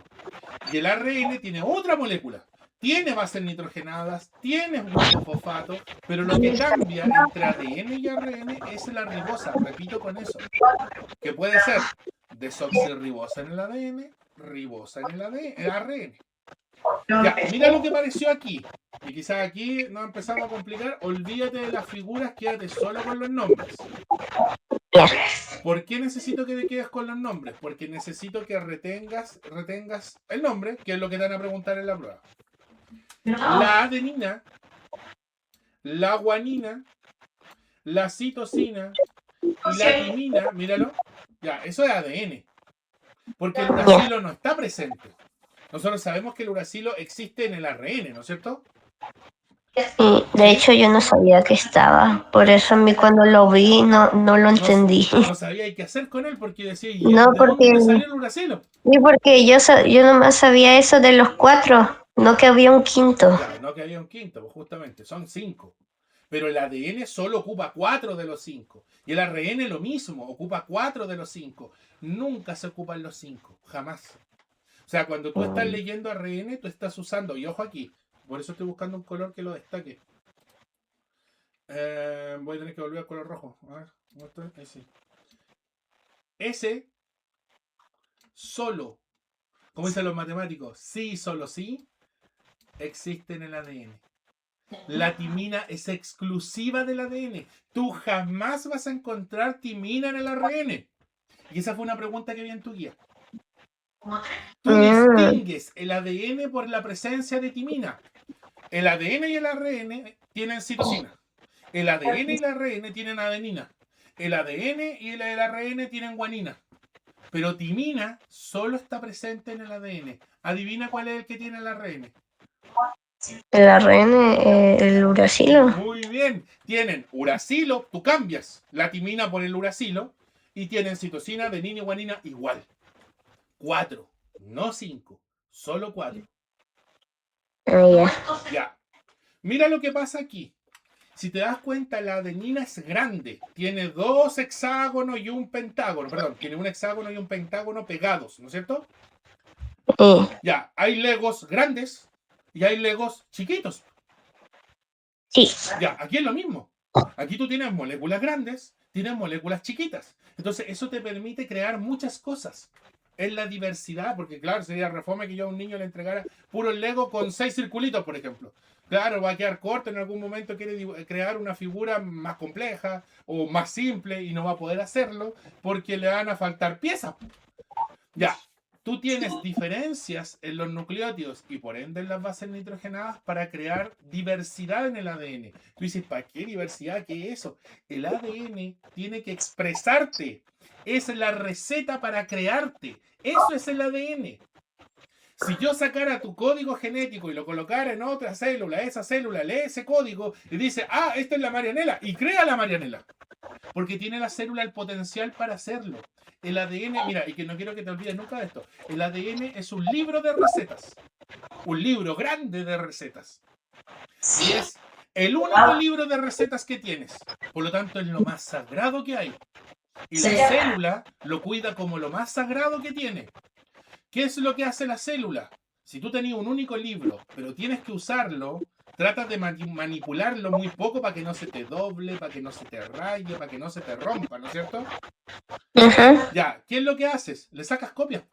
Y el ARN tiene otra molécula. Tiene bases nitrogenadas, tiene grupo fosfato, pero lo que cambia entre ADN y ARN es la ribosa. Repito con eso. Que puede ser desoxirribosa en el ADN, ribosa en el ARN. Ya, mira lo que apareció aquí. Y quizás aquí nos empezamos a complicar. Olvídate de las figuras, quédate solo con los nombres. ¿Por qué necesito que te quedes con los nombres? Porque necesito que retengas el nombre, que es lo que te van a preguntar en la prueba. La adenina, la guanina, la citosina y la timina, míralo. Ya, eso es ADN. Porque el uracilo no está presente. Nosotros sabemos que el uracilo existe en el ARN, ¿no es cierto? Y de hecho yo no sabía que estaba, por eso a mí cuando lo vi no lo entendí. No sabía qué hacer con él porque decía, ¿y No, de porque, dónde salió el uracilo? sí, porque yo nomás sabía eso de los 4, no que había un quinto. Ya, no que había un quinto, pues justamente, son 5. Pero el ADN solo ocupa 4 de los 5. Y el ARN lo mismo, ocupa 4 de los 5. Nunca se ocupan los 5, jamás. O sea, cuando tú estás leyendo ARN, tú estás usando, y ojo aquí, por eso estoy buscando un color que lo destaque. Voy a tener que volver al color rojo. A ver, ¿cómo está? Ese. Ese solo, como dicen los matemáticos, sí, solo sí, existe en el ADN. La timina es exclusiva del ADN. Tú jamás vas a encontrar timina en el ARN. Y esa fue una pregunta que vi en tu guía. Tú Mm, distingues el ADN por la presencia de timina. El ADN y el ARN tienen citosina. El ADN y el ARN tienen adenina. El ADN y el ARN tienen guanina. Pero timina solo está presente en el ADN. Adivina cuál es el que tiene el ARN. el ARN, el uracilo. Muy bien. Tienen uracilo, tú cambias la timina por el uracilo y tienen citosina, adenina y guanina igual. 4, no 5, solo 4. Ah, ya. Ya. Mira lo que pasa aquí. Si te das cuenta, la adenina es grande. Tiene 2 hexágonos y un pentágono. Perdón, tiene un hexágono y un pentágono pegados, ¿no es cierto? Ya, hay legos grandes y hay legos chiquitos. Sí. Ya, aquí es lo mismo. Aquí tú tienes moléculas grandes, tienes moléculas chiquitas. Entonces, eso te permite crear muchas cosas. Es la diversidad, porque claro, sería reforma que yo a un niño le entregara puro Lego con 6 circulitos, por ejemplo. Claro, va a quedar corto, en algún momento quiere crear una figura más compleja o más simple y no va a poder hacerlo porque le van a faltar piezas. Ya, tú tienes diferencias en los nucleótidos y por ende en las bases nitrogenadas para crear diversidad en el ADN. Tú dices, ¿para qué diversidad? ¿Qué es eso? El ADN tiene que expresarte. Es la receta para crearte. Eso es el ADN. Si yo sacara tu código genético y lo colocara en otra célula, esa célula lee ese código y dice, ah, esta es la Marianela, y crea la Marianela. Porque tiene la célula el potencial para hacerlo. El ADN, mira, y que no quiero que te olvides nunca de esto, el ADN es un libro de recetas. Un libro grande de recetas. Y es el único libro de recetas que tienes. Por lo tanto, es lo más sagrado que hay. Y la célula lo cuida como lo más sagrado que tiene. ¿Qué es lo que hace la célula? Si tú tenías un único libro, pero tienes que usarlo, tratas de manipularlo muy poco para que no se te doble, para que no se te raye, para que no se te rompa, ¿no es cierto? Ajá. Ya, ¿qué es lo que haces? Le sacas copias.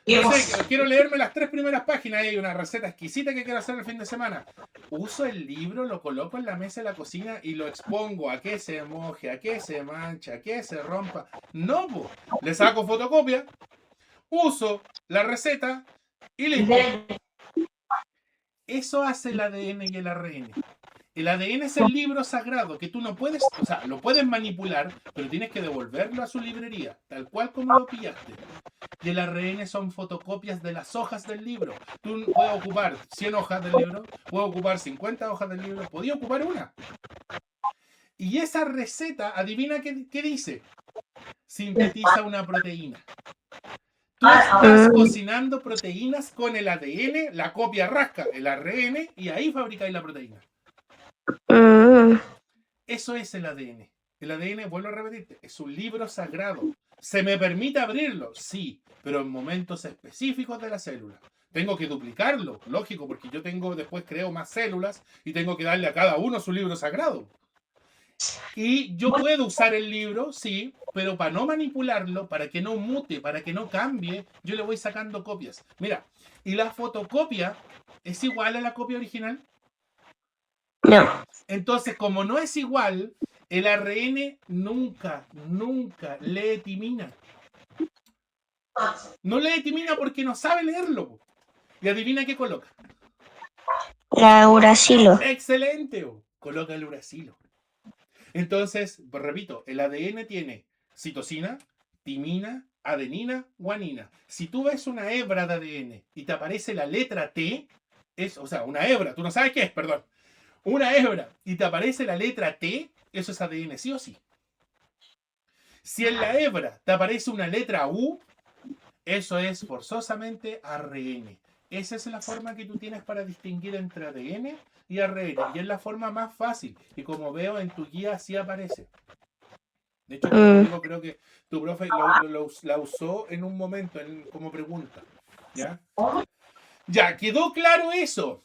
No sé, quiero leerme las 3 primeras páginas y hay una receta exquisita que quiero hacer el fin de semana. Uso el libro, lo coloco en la mesa de la cocina y lo expongo a que se moje, a que se manche, a que se rompa. No, po. Le saco fotocopia, uso la receta y listo. Eso hace el ADN y el ARN. El ADN es el libro sagrado que tú no puedes, o sea, lo puedes manipular, pero tienes que devolverlo a su librería, tal cual como lo pillaste. Y el ARN son fotocopias de las hojas del libro. Tú puedes ocupar 100 hojas del libro, puedes ocupar 50 hojas del libro, podía ocupar una. Y esa receta, adivina qué dice. Sintetiza una proteína. Tú estás cocinando proteínas con el ADN, la copia rasca el ARN y ahí fabricáis la proteína. Eso es el ADN. El ADN, vuelvo a repetirte, es un libro sagrado. ¿Se me permite abrirlo? Sí, pero en momentos específicos de la célula. Tengo que duplicarlo, lógico, porque yo después creo más células y tengo que darle a cada uno su libro sagrado. Y yo puedo usar el libro, sí, pero para no manipularlo, para que no mute, para que no cambie, yo le voy sacando copias. Mira, y la fotocopia es igual a la copia original. No. Entonces, como no es igual, el ARN nunca lee timina. No lee timina porque no sabe leerlo. Y adivina qué coloca. La uracilo. Excelente. Coloca el uracilo. Entonces, repito, el ADN tiene citosina, timina, adenina, guanina. Si tú ves una hebra de ADN y te aparece la letra T, o sea, una hebra, tú no sabes qué es, perdón. una hebra y te aparece la letra T, eso es ADN, sí o sí. Si en la hebra te aparece una letra U, eso es forzosamente ARN. Esa es la forma que tú tienes para distinguir entre ADN y ARN. Y es la forma más fácil. Y como veo en tu guía, así aparece. De hecho, como te digo, creo que tu profe la usó en un momento como pregunta. ¿Ya? Ya, ¿quedó claro eso?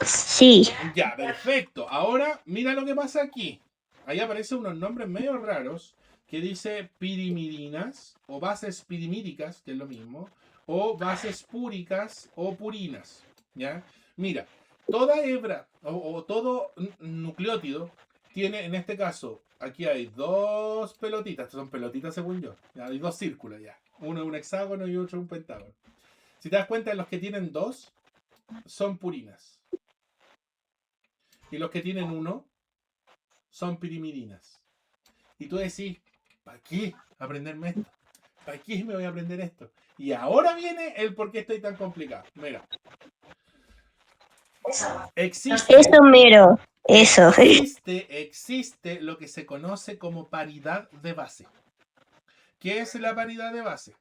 Sí. Ya, perfecto. Ahora, mira lo que pasa aquí. Ahí aparecen unos nombres medio raros que dice pirimidinas o bases pirimídicas, que es lo mismo, o bases púricas o purinas. ¿Ya? Mira, toda hebra o todo nucleótido tiene, en este caso, aquí hay dos pelotitas, estas son pelotitas según yo, ¿ya? Hay dos círculos ya, uno es un hexágono y otro es un pentágono. Si te das cuenta, los que tienen dos son purinas. Y los que tienen uno son pirimidinas. Y tú decís, ¿para qué aprenderme esto? ¿Para qué me voy a aprender esto? Y ahora viene el por qué estoy tan complicado. Mira. Existe, Eso mero. Eso. existe lo que se conoce como paridad de base. ¿Qué es la paridad de base?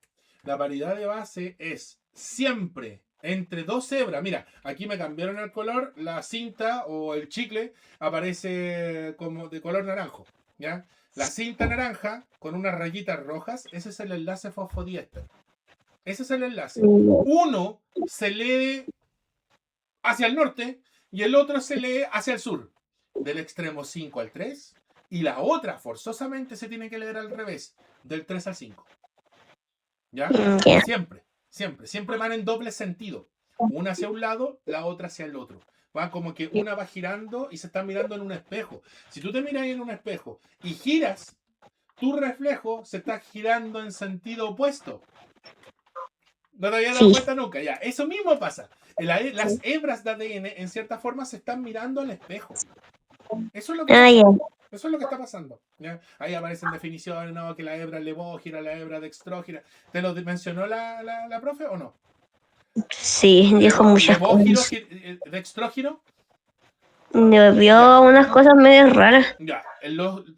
La paridad de base es siempre entre dos hebras. Mira, aquí me cambiaron el color, la cinta o el chicle aparece como de color naranjo. ¿Ya? La cinta naranja con unas rayitas rojas, ese es el enlace fosfodiéster. Ese es el enlace. Uno se lee hacia el norte y el otro se lee hacia el sur. Del extremo 5 al 3. Y la otra forzosamente se tiene que leer al revés, del 3 al 5. ¿Ya? Ya. Siempre, siempre. Siempre van en doble sentido. Una hacia un lado, la otra hacia el otro. Va como que una va girando y se está mirando en un espejo. Si tú te miras en un espejo y giras, tu reflejo se está girando en sentido opuesto. No te había dado Sí. cuenta nunca, ya. Eso mismo pasa. Las hebras de ADN, en cierta forma, se están mirando al espejo. Eso es lo que Ah, pasa. ya. Eso es lo que está pasando. ¿Ya? Ahí aparecen definiciones, ¿no? Que la hebra levógira, la hebra dextrógira. ¿Te lo mencionó la profe o no? Sí, dijo muchas Levógiro, cosas. dextrógiro. Me Ya. vio unas cosas medio raras. Ya.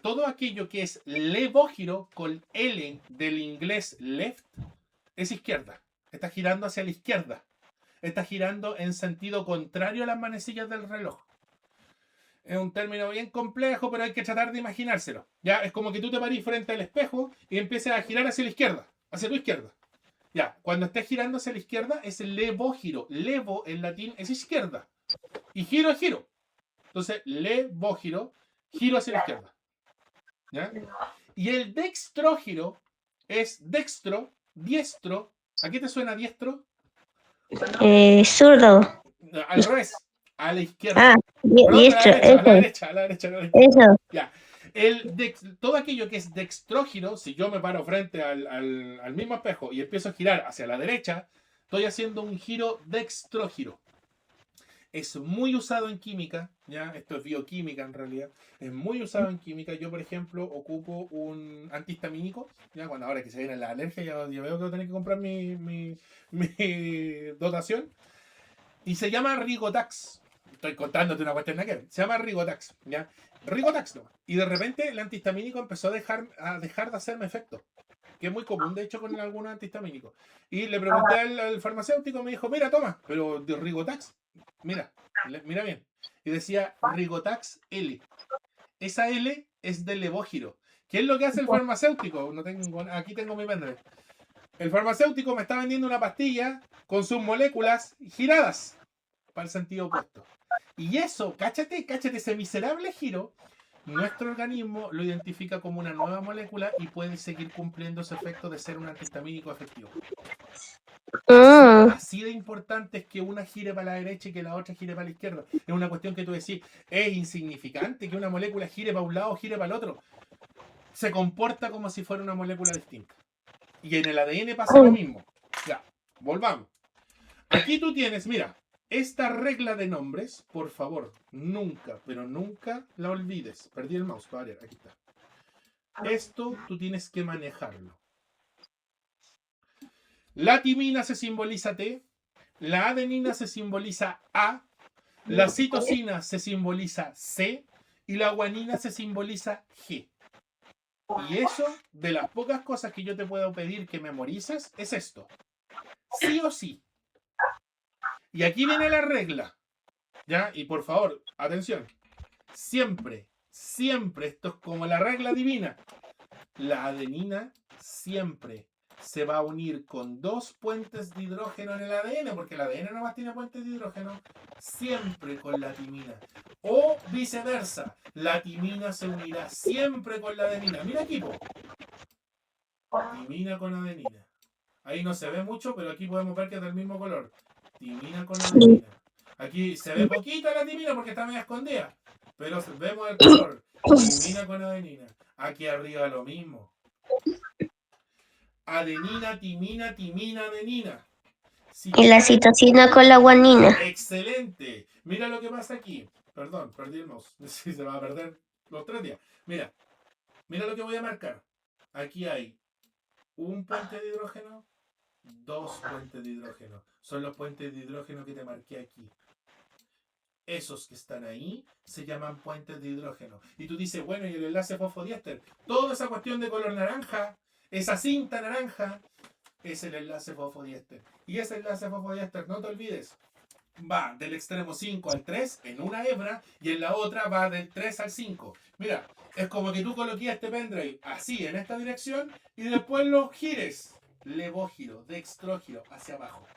Todo aquello que es levógiro con L del inglés left es izquierda. Está girando hacia la izquierda. Está girando en sentido contrario a las manecillas del reloj. Es un término bien complejo, pero hay que tratar de imaginárselo. Ya, es como que tú te parís frente al espejo y empieces a girar hacia la izquierda, hacia tu izquierda. Ya, cuando estés girando hacia la izquierda es el levógiro. Levo en latín es izquierda. Y giro es giro. Entonces, levógiro, giro hacia la izquierda. ¿Ya? Y el dextrógiro es dextro, diestro. ¿A qué te suena diestro? Zurdo. Al revés, a la izquierda. Ah, Perdón, diestro. a la derecha, a la derecha, a la derecha. Eso. Ya. Todo aquello que es dextrógiro, si yo me paro frente al mismo espejo y empiezo a girar hacia la derecha, estoy haciendo un giro dextrógiro. Es muy usado en química, ¿ya? Esto es bioquímica en realidad. Es muy usado en química. Yo, por ejemplo, ocupo un antihistamínico, ¿ya? Cuando ahora que se viene la alergia, yo veo que voy a tener que comprar mi dotación. Y se llama Rigotax. Estoy contándote una cuestión de se llama Rigotax, ¿ya? Rigotax, no. Y de repente el antihistamínico empezó a dejar de hacerme efecto. Que es muy común, de hecho, con algunos antihistamínicos. Y le pregunté al farmacéutico, me dijo, mira, toma, pero de Rigotax, mira bien. Y decía Rigotax L. Esa L es de levógiro. ¿Qué es lo que hace el farmacéutico? Aquí tengo mi pendrive. El farmacéutico me está vendiendo una pastilla con sus moléculas giradas para el sentido opuesto. Y eso, cáchate ese miserable giro, nuestro organismo lo identifica como una nueva molécula y puede seguir cumpliendo ese efecto de ser un antihistamínico efectivo. Así de importante es que una gire para la derecha y que la otra gire para la izquierda. Es una cuestión que tú decís, es insignificante que una molécula gire para un lado o gire para el otro. Se comporta como si fuera una molécula distinta. Y en el ADN pasa lo mismo. Ya, volvamos. Aquí tú tienes, mira, esta regla de nombres, por favor, nunca, pero nunca la olvides. Perdí el mouse, para aquí está. Esto tú tienes que manejarlo. La timina se simboliza T, la adenina se simboliza A, La citosina se simboliza C y la guanina se simboliza G. Y eso, de las pocas cosas que yo te puedo pedir que memorices, es esto. Sí o sí. Y aquí viene la regla. ¿Ya? Y por favor, atención. Siempre, siempre, esto es como la regla divina. La adenina siempre se va a unir con dos puentes de hidrógeno en el ADN, porque el ADN nomás tiene puentes de hidrógeno, siempre con la timina. O viceversa, la timina se unirá siempre con la adenina. Mira aquí, po. Timina con adenina. Ahí no se ve mucho, pero aquí podemos ver que es del mismo color. Timina con Sí. adenina. Aquí se ve poquito la timina porque está medio escondida, pero vemos el color. Timina con adenina. Aquí arriba lo mismo. Adenina, timina, timina, adenina. Si Y la citosina con la guanina. excelente. Mira lo que pasa aquí. Perdón, perdí el mouse. Si se va a perder los 3 días. Mira, mira lo que voy a marcar. Aquí hay un puente de hidrógeno, dos puentes de hidrógeno. Son los puentes de hidrógeno que te marqué aquí. Esos que están ahí se llaman puentes de hidrógeno. Y tú dices, bueno, ¿y el enlace fosfodiéster? Toda esa cuestión de color naranja, esa cinta naranja, es el enlace fosfodiéster. Y ese enlace fosfodiéster, no te olvides, va del extremo 5 al 3 en una hebra y en la otra va del 3 al 5. Mira, es como que tú coloquías este pendrive así en esta dirección y después lo gires. Levógiro, dextrógiro, hacia abajo.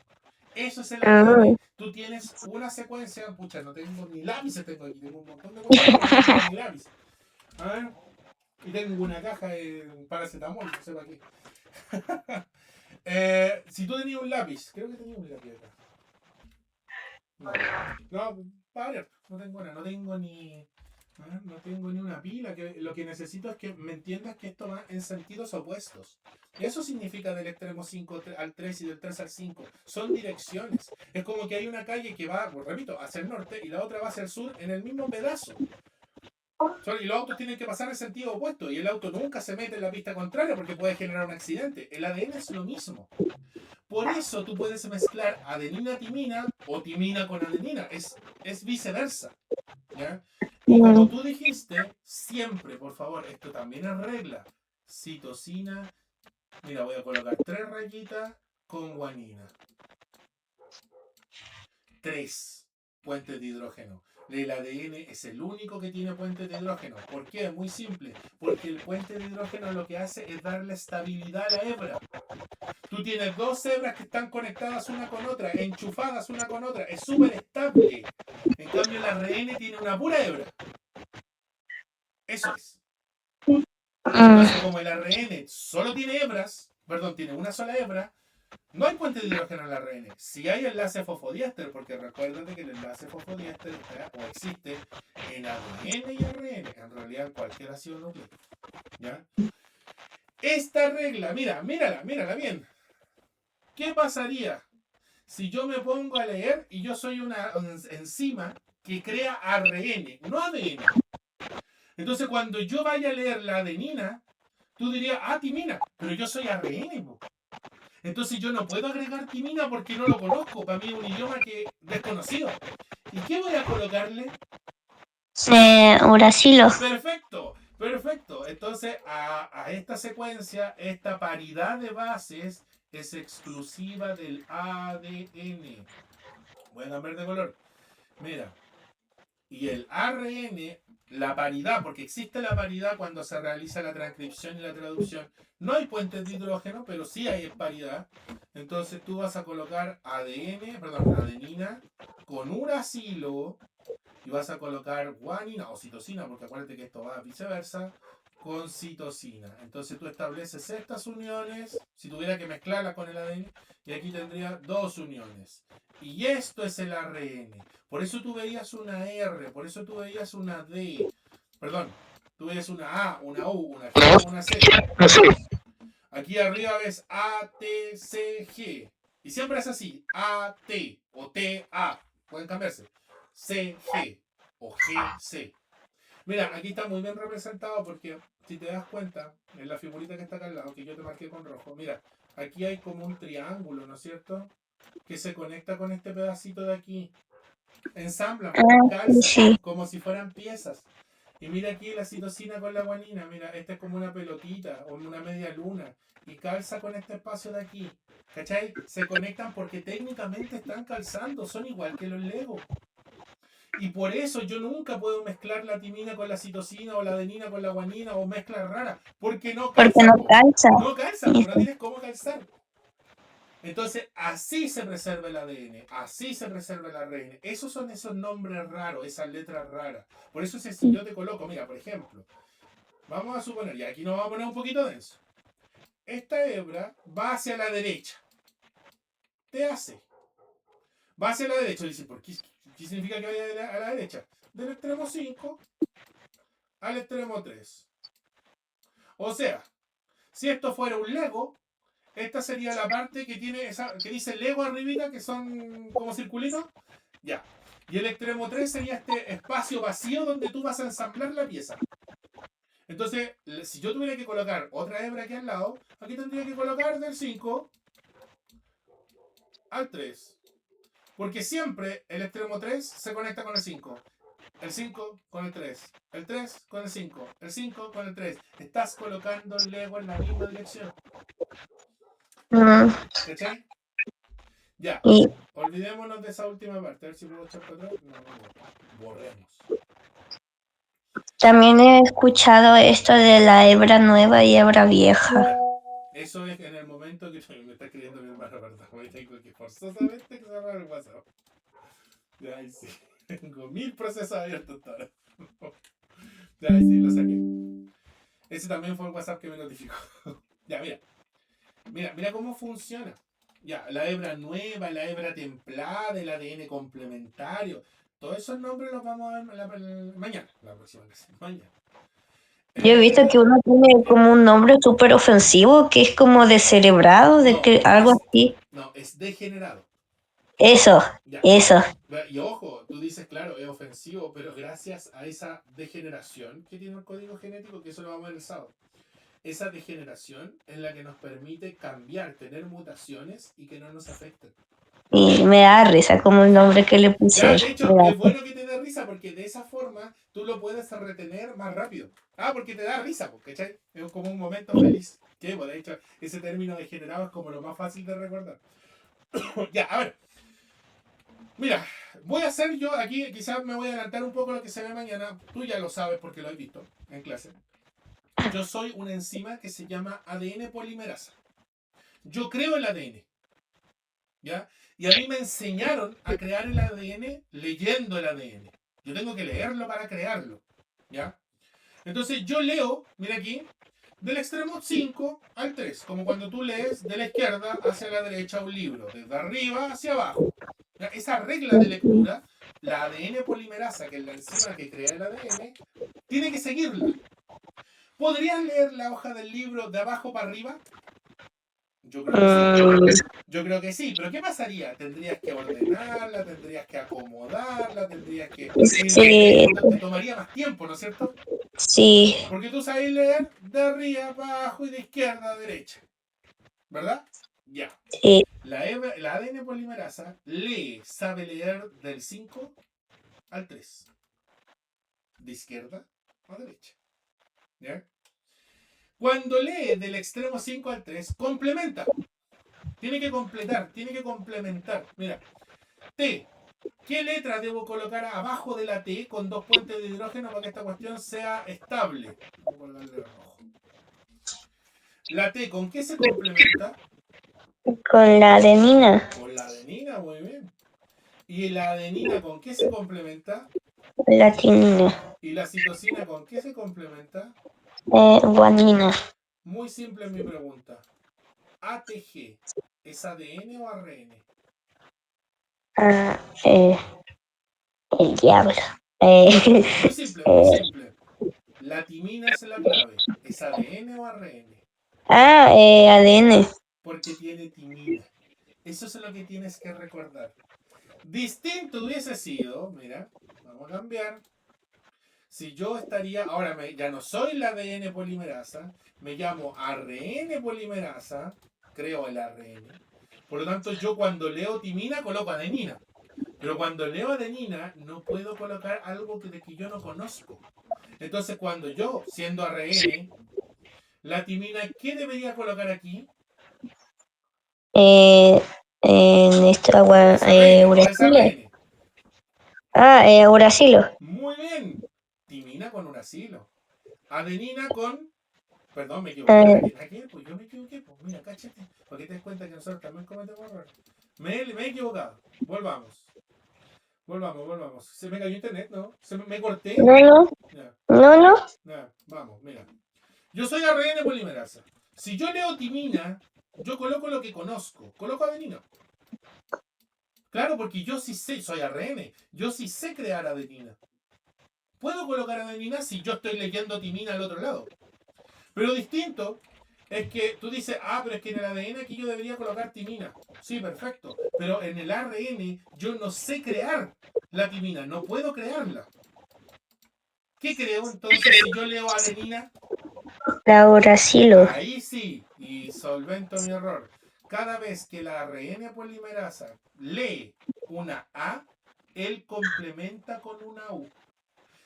Eso es el Ah, ADN. Tú tienes una secuencia, pucha, no tengo ni lápices, tengo aquí, tengo un montón de cosas, pero no tengo ni lápiz. A ver, y tengo una caja de paracetamol, no sé para qué. Si tú tenías un lápiz, creo que tenía un lápiz acá. No, no, para, no tengo nada, no tengo ni. No tengo ni una pila. Lo que necesito es que me entiendas que esto va en sentidos opuestos. Eso significa del extremo 5 al 3 y del 3 al 5. Son direcciones. Es como que hay una calle que va, pues, repito, hacia el norte y la otra va hacia el sur en el mismo pedazo. Y los autos tienen que pasar en sentido opuesto y el auto nunca se mete en la pista contraria porque puede generar un accidente. El ADN es lo mismo. Por eso tú puedes mezclar adenina-timina o timina con adenina. Es viceversa. ¿Ya? Y como tú dijiste, siempre, por favor, esto también es regla. Citosina. Mira, voy a colocar 3 rayitas con guanina. 3 puentes de hidrógeno. El ADN es el único que tiene puentes de hidrógeno. ¿Por qué? Muy simple. Porque el puente de hidrógeno lo que hace es darle estabilidad a la hebra. Tú tienes 2 hebras que están conectadas una con otra, enchufadas una con otra. Es súper estable. En cambio, el ARN tiene una pura hebra. Eso es. Entonces, como el ARN solo tiene hebras, perdón, tiene una sola hebra, no hay puente de hidrógeno en el ARN. Sí hay enlace fosfodiéster, porque recuérdate que el enlace fosfodiéster o existe en ADN y ARN, en realidad en cualquier ácido nucleico. ¿Ya? Esta regla, mírala bien. ¿Qué pasaría si yo me pongo a leer y yo soy una enzima que crea ARN, no ADN? Entonces, cuando yo vaya a leer la adenina, tú dirías, timina, pero yo soy ARN. Po. Entonces yo no puedo agregar timina porque no lo conozco. Para mí es un idioma que desconocido. ¿Y qué voy a colocarle? uracilo. Perfecto, perfecto. Entonces a esta secuencia, esta paridad de bases es exclusiva del ADN. Voy a cambiar de color. Mira, y el ARN, la paridad, porque existe la paridad cuando se realiza la transcripción y la traducción. No hay puentes de hidrógeno, pero sí hay paridad. Entonces tú vas a colocar adenina con uracilo y vas a colocar guanina o citosina, porque acuérdate que esto va viceversa, con citosina. Entonces tú estableces estas uniones, si tuviera que mezclarlas con el ADN, y aquí tendría 2 uniones. Y esto es el ARN. Por eso tú veías una R, por eso tú veías una D. Perdón, tú veías una A, una U, una G, una C. Aquí arriba ves A, T, C, G. Y siempre es así, A, T o T, A. Pueden cambiarse. C, G o G, C. Mira, aquí está muy bien representado porque si te das cuenta, en la figurita que está acá al lado, que yo te marqué con rojo, mira, aquí hay como un triángulo, ¿no es cierto? Que se conecta con este pedacito de aquí. ensamblan, Ah, calzan, sí. como si fueran piezas. Y mira aquí la citosina con la guanina, mira, esta es como una pelotita o una media luna y calza con este espacio de aquí. ¿Cachai? Se conectan porque técnicamente están calzando, son igual que los Lego. Y por eso yo nunca puedo mezclar la timina con la citosina o la adenina con la guanina o mezclas raras, porque no Porque no calzan, po. calza. No calzan, po, no tienes cómo calzar. Entonces, así se preserva el ADN, así se preserva el ARN. Esos son esos nombres raros, esas letras raras. Por eso si yo te coloco, mira, por ejemplo, vamos a suponer, y aquí nos vamos a poner un poquito denso. Esta hebra va hacia la derecha. Te hace. Va hacia la derecha. Dice, ¿por qué significa que vaya a la derecha? Del extremo 5 al extremo 3. O sea, si esto fuera un Lego, esta sería la parte que tiene esa, que dice Lego arribita, que son como circulitos. Ya. Y el extremo 3 sería este espacio vacío donde tú vas a ensamblar la pieza. Entonces, si yo tuviera que colocar otra hebra aquí al lado, aquí tendría que colocar del 5 al 3. Porque siempre el extremo 3 se conecta con el 5. El 5 con el 3. El 3 con el 5. El 5 con el 3. Estás colocando el Lego en la misma dirección. Mm, ¿Cachai? Ya. y Olvidémonos de esa última parte. A ver si puedo echar para atrás. No, no. Borremos. también he escuchado esto de la hebra nueva y hebra vieja. Eso es en el momento que me está escribiendo mi hermano, ¿verdad? Hoy tengo que forzosamente cerrar el WhatsApp. Ya, ahí sí. Tengo 1000 procesos abiertos ahora. Ya, ahí sí, lo saqué. Ese también fue el WhatsApp que me notificó. Ya, mira. Mira cómo funciona. Ya, la hebra nueva, la hebra templada, el ADN complementario. Todos esos nombres los vamos a ver mañana, la próxima clase. Mañana. Yo he visto que uno tiene como un nombre súper ofensivo, que es como descerebrado, de No, que algo así. no, es degenerado. Eso, Ya. eso. Y ojo, tú dices, claro, es ofensivo, pero gracias a esa degeneración que tiene el código genético, que eso lo vamos a ver el sábado. Esa degeneración es la que nos permite cambiar, tener mutaciones y que no nos afecten. Y me da risa como el nombre que le Ya, pusieron. de hecho, es bueno que te dé risa porque de esa forma tú lo puedes retener más rápido. Ah, porque te da risa, ¿cachai? Es como un momento feliz. Que, pues, de hecho, ese término degenerado es como lo más fácil de recordar. Ya, a ver. Mira, voy a hacer yo aquí, quizás me voy a adelantar un poco lo que se ve mañana. Tú ya lo sabes porque lo has visto en clase. Yo soy una enzima que se llama ADN polimerasa. Yo creo el ADN, ¿ya? Y a mí me enseñaron a crear el ADN leyendo el ADN. Yo tengo que leerlo para crearlo, ¿ya? Entonces yo leo, mira aquí, del extremo 5 al 3, como cuando tú lees de la izquierda hacia la derecha un libro, desde arriba hacia abajo. ¿Ya? Esa regla de lectura, la ADN polimerasa, que es la enzima que crea el ADN, tiene que seguirla. ¿Podrías leer la hoja del libro de abajo para arriba? Yo creo que sí. Yo creo que sí, pero ¿qué pasaría? Tendrías que ordenarla, tendrías que acomodarla, tendrías que ir Sí, leyendo, te tomaría más tiempo, ¿no es cierto? sí, Porque tú sabes leer de arriba para abajo y de izquierda a derecha, ¿verdad? Ya. sí. La ADN polimerasa sabe leer del 5 al 3, de izquierda a derecha. ¿Ya? Cuando lee del extremo 5 al 3, complementa. Tiene que completar, tiene que complementar. Mira, T. ¿Qué letra debo colocar abajo de la T con dos puentes de hidrógeno para que esta cuestión sea estable? Voy a colocarle rojo. La T, ¿con qué se complementa? Con la adenina, Con la adenina, muy bien. ¿Y la adenina con qué se complementa? la tinina, ¿Y la citosina con qué se complementa? guanina. Muy simple mi pregunta. ATG, ¿es ADN o ARN? Ah, el diablo. Muy simple, muy simple. La timina es la clave. ¿Es ADN o ARN? ADN. Porque tiene timina. Eso es lo que tienes que recordar. Distinto hubiese sido, mira, vamos a cambiar. Si yo estaría, ahora ya no soy la ADN polimerasa, me llamo ARN polimerasa, creo el ARN. Por lo tanto, yo cuando leo timina coloco adenina. Pero cuando leo adenina, no puedo colocar algo de que yo no conozco. Entonces, cuando yo, siendo ARN, la timina, ¿qué debería colocar aquí? En esto, agua, Es ARN, no es uracilo. ARN. Uracilo. Muy bien. Timina con uracilo. Adenina con... Perdón, me equivoqué. Ah, ¿A qué? Pues yo me equivoqué. Pues mira, cáchate. Porque te das cuenta que nosotros también cometemos errores. Me he equivocado. Volvamos. Volvamos. Se me cayó internet, ¿no? ¿Me corté? no, Ya, no. ya. Vamos, mira. Yo soy ARN polimerasa. Si yo leo timina, yo coloco lo que conozco. Coloco adenina. Claro, porque yo sí sé, soy ARN. Yo sí sé crear adenina. Puedo colocar adenina si yo estoy leyendo timina al otro lado. Pero distinto es que tú dices, pero es que en el ADN aquí yo debería colocar timina. Sí, perfecto. Pero en el ARN yo no sé crear la timina, no puedo crearla. ¿Qué creo entonces si yo leo adenina? La uracilo. Ahí sí, y solvento mi error. Cada vez que la ARN polimerasa lee una A, él complementa con una U.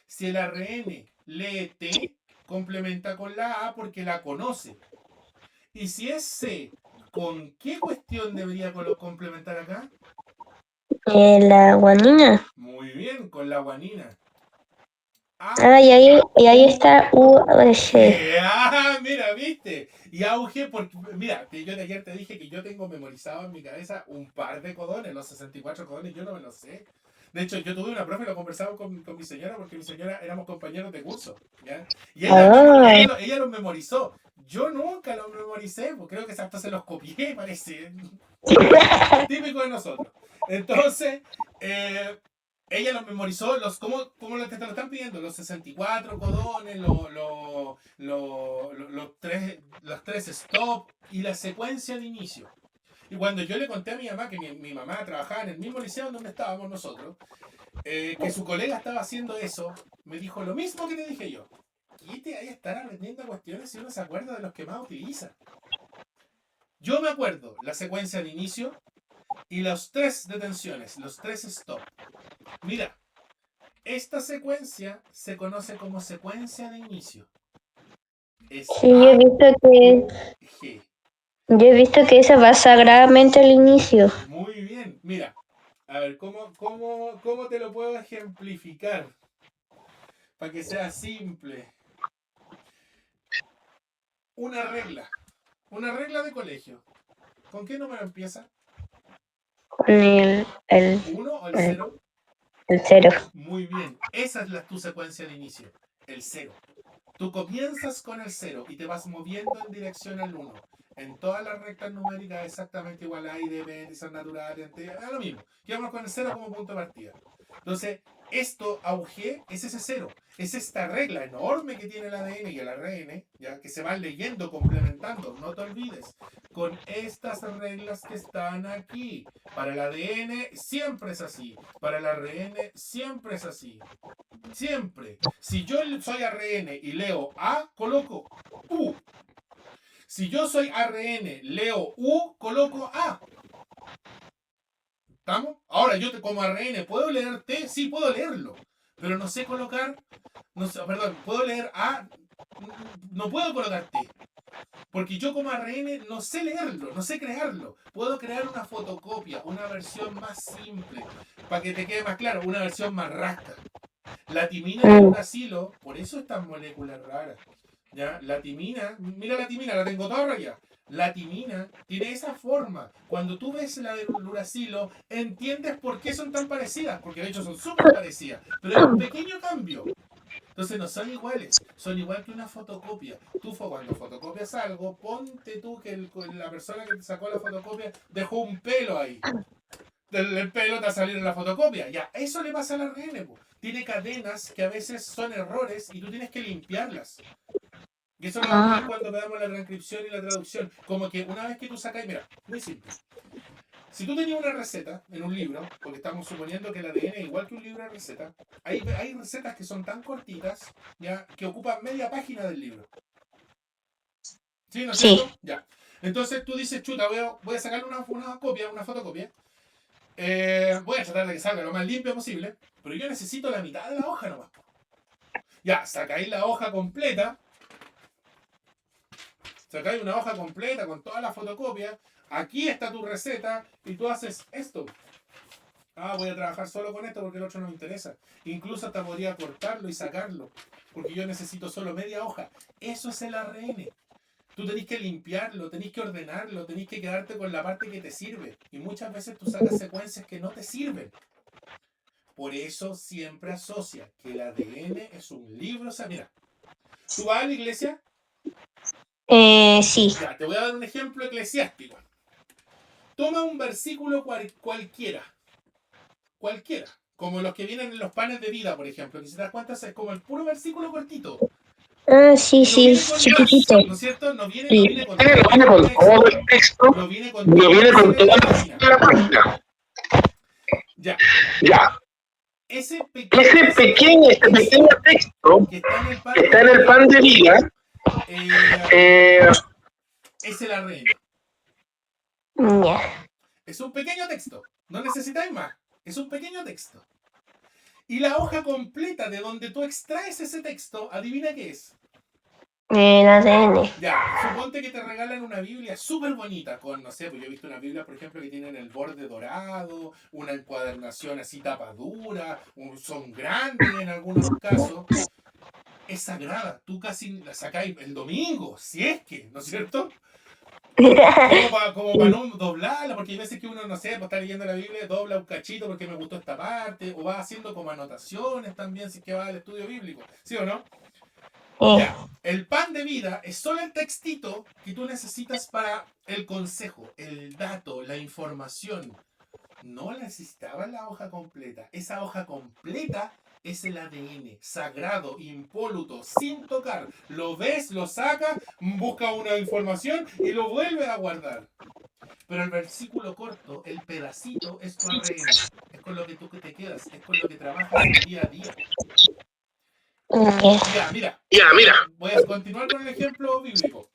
Si el ARN lee T, complementa con la A porque la conoce. Y si es C, ¿con qué cuestión debería complementar acá? La guanina. Muy bien, con la guanina. Y ahí está UH. Mira, viste. Y auge porque, mira, que yo de ayer te dije que yo tengo memorizado en mi cabeza un par de codones, los 64 codones, yo no me los sé. De hecho, yo tuve una profe, lo conversaba con mi señora, porque mi señora éramos compañeros de curso, ¿ya? Y ella los memorizó. Yo nunca los memoricé, pues creo que hasta se los copié, parece. Típico de nosotros. Entonces, ella los memorizó, ¿cómo te lo están pidiendo? Los 64 codones, los tres stop y la secuencia de inicio. Y cuando yo le conté a mi mamá que mi mamá trabajaba en el mismo liceo donde estábamos nosotros, que su colega estaba haciendo eso, me dijo lo mismo que te dije yo. Quite ahí estar aprendiendo cuestiones si uno se acuerda de los que más utiliza. Yo me acuerdo la secuencia de inicio y los tres detenciones, los tres stop. Mira, esta secuencia se conoce como secuencia de inicio. Es Sí, G. yo he visto que esa va sagradamente al inicio. Muy bien. Mira, a ver, ¿cómo te lo puedo ejemplificar? Para que sea simple. Una regla de colegio. ¿Con qué número empieza? Con el ¿1 o el 0? el 0. Muy bien. Esa es tu secuencia de inicio. El 0. Tú comienzas con el 0 y te vas moviendo en dirección al 1. En todas las rectas numéricas exactamente igual a I, D, B, son naturales, es lo mismo. Quedamos con el 0 como punto de partida. Entonces, esto, auge, es ese 0. Es esta regla enorme que tiene el ADN y el ARN, ya que se van leyendo, complementando. No te olvides, con estas reglas que están aquí. Para el ADN siempre es así. Para el ARN siempre es así. Siempre. Si yo soy ARN y leo A, coloco U. Si yo soy ARN, leo U, coloco A. ¿Estamos? Ahora, yo como ARN, ¿puedo leer T? Sí, puedo leerlo. Pero no sé colocar. No sé, perdón, ¿puedo leer A? No puedo colocar T. Porque yo como ARN no sé leerlo, no sé crearlo. Puedo crear una fotocopia, una versión más simple. Para que te quede más claro, una versión más rasca. La timina y el uracilo, por eso estas moléculas raras. ¿Ya? La timina, mira la timina, la tengo toda rayada. La timina tiene esa forma. Cuando tú ves la del uracilo, entiendes por qué son tan parecidas, porque de hecho son súper parecidas, pero hay un pequeño cambio. Entonces no son iguales, son igual que una fotocopia. Tú cuando fotocopias algo, ponte tú que la persona que te sacó la fotocopia dejó un pelo ahí. El pelo te va a salir en la fotocopia. Ya, eso le pasa al ARN. Tiene cadenas que a veces son errores y tú tienes que limpiarlas. Y eso lo vamos a ver cuando veamos la transcripción y la traducción. Como que una vez que tú sacas, mira, muy simple. Si tú tenías una receta en un libro, porque estamos suponiendo que el ADN es igual que un libro de receta, hay recetas que son tan cortitas, ya, que ocupan media página del libro. ¿Sí? ¿No es cierto? Ya. Entonces tú dices, chuta, voy a sacarle una copia, una fotocopia. Voy a tratar de que salga lo más limpio posible, pero yo necesito la mitad de la hoja nomás. Ya, sacáis la hoja completa. Sacáis una hoja completa con toda la fotocopia. Aquí está tu receta y tú haces esto. Ah, voy a trabajar solo con esto porque el otro no me interesa. Incluso hasta podría cortarlo y sacarlo. Porque yo necesito solo media hoja. Eso es el ARN. Tú tenés que limpiarlo, tenés que ordenarlo, tenés que quedarte con la parte que te sirve. Y muchas veces tú sacas secuencias que no te sirven. Por eso siempre asocia que el ADN es un libro. O sea, mira, tú vas a la iglesia. Sí. Ya, te voy a dar un ejemplo eclesiástico. Toma un versículo cualquiera. Cualquiera. Como los que vienen en los panes de vida, por ejemplo. Que si te das cuenta es como el puro versículo cortito. Ah, sí, Y no sí, viene con chiquitito. todo, ¿no es cierto? No viene Sí. con No todo viene el con todo texto. el texto, No viene con no todo lo viene que se con ve en toda la la página. de la página. Ya. Ya, Ese ese pequeño texto que está en el que pan de está en el vida pan de vida, eh, es el ARN. Ya. Es un pequeño texto. No necesitáis más. Es un pequeño texto. Y la hoja completa de donde tú extraes ese texto, adivina qué es. El ADN. Ya, suponte que te regalan una Biblia súper bonita, con, no sé, pues yo he visto una Biblia, por ejemplo, que tienen el borde dorado, una encuadernación así tapadura, son grandes en algunos casos. Es sagrada, tú casi la sacáis el domingo, si es que, ¿no es cierto? Como para no doblarla, porque hay veces que uno, no sé, pues está leyendo la Biblia, dobla un cachito porque me gustó esta parte, o va haciendo como anotaciones también, si es que va al estudio bíblico, ¿sí o no? Ya, el pan de vida es solo el textito que tú necesitas para el consejo, el dato, la información. No necesitabas la hoja completa. Esa hoja completa es el ADN, sagrado, impoluto, sin tocar. Lo ves, lo sacas, busca una información y lo vuelve a guardar. Pero el versículo corto, el pedacito, es tu ARN. Es con lo que tú te quedas, es con lo que trabajas el día a día. Ya. Ya, mira, ya, mira, voy a continuar con el ejemplo bíblico.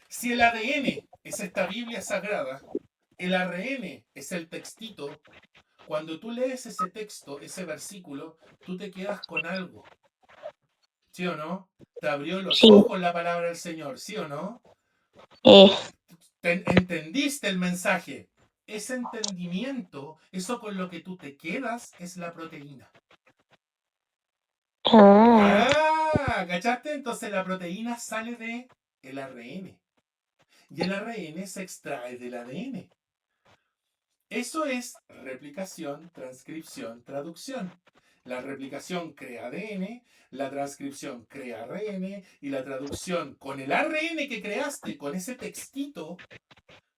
Si el ADN es esta Biblia sagrada, el ARN es el textito. Cuando tú lees ese texto, ese versículo, tú te quedas con algo. ¿Sí o no? Te abrió los Sí. ojos la palabra del Señor, ¿sí o no? Eh, Entendiste el mensaje. Ese entendimiento, eso con lo que tú te quedas, es la proteína. ah, ¿Cachaste? Entonces la proteína sale de el ARN. Y el ARN se extrae del ADN. Eso es replicación, transcripción, traducción. La replicación crea ADN, la transcripción crea ARN y la traducción con el ARN que creaste, con ese textito,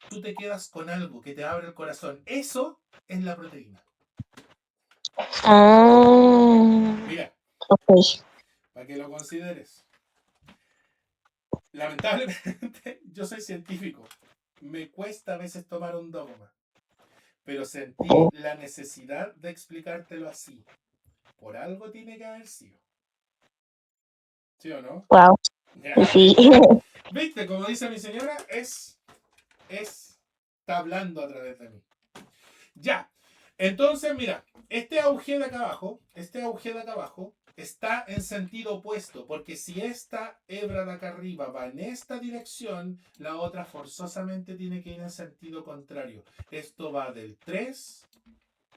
tú te quedas con algo que te abre el corazón. Eso es la proteína. Mira, ok. para que lo consideres. Lamentablemente, yo soy científico. Me cuesta a veces tomar un dogma. Pero sentí la necesidad de explicártelo así. Por algo tiene que haber sido. ¿Sí o no? Wow. Ya, Sí. ¿viste? ¿Viste? Como dice mi señora, está hablando a través de mí. Ya. Entonces, mira, este auge de acá abajo, está en sentido opuesto, porque si esta hebra de acá arriba va en esta dirección, la otra forzosamente tiene que ir en sentido contrario. Esto va del 3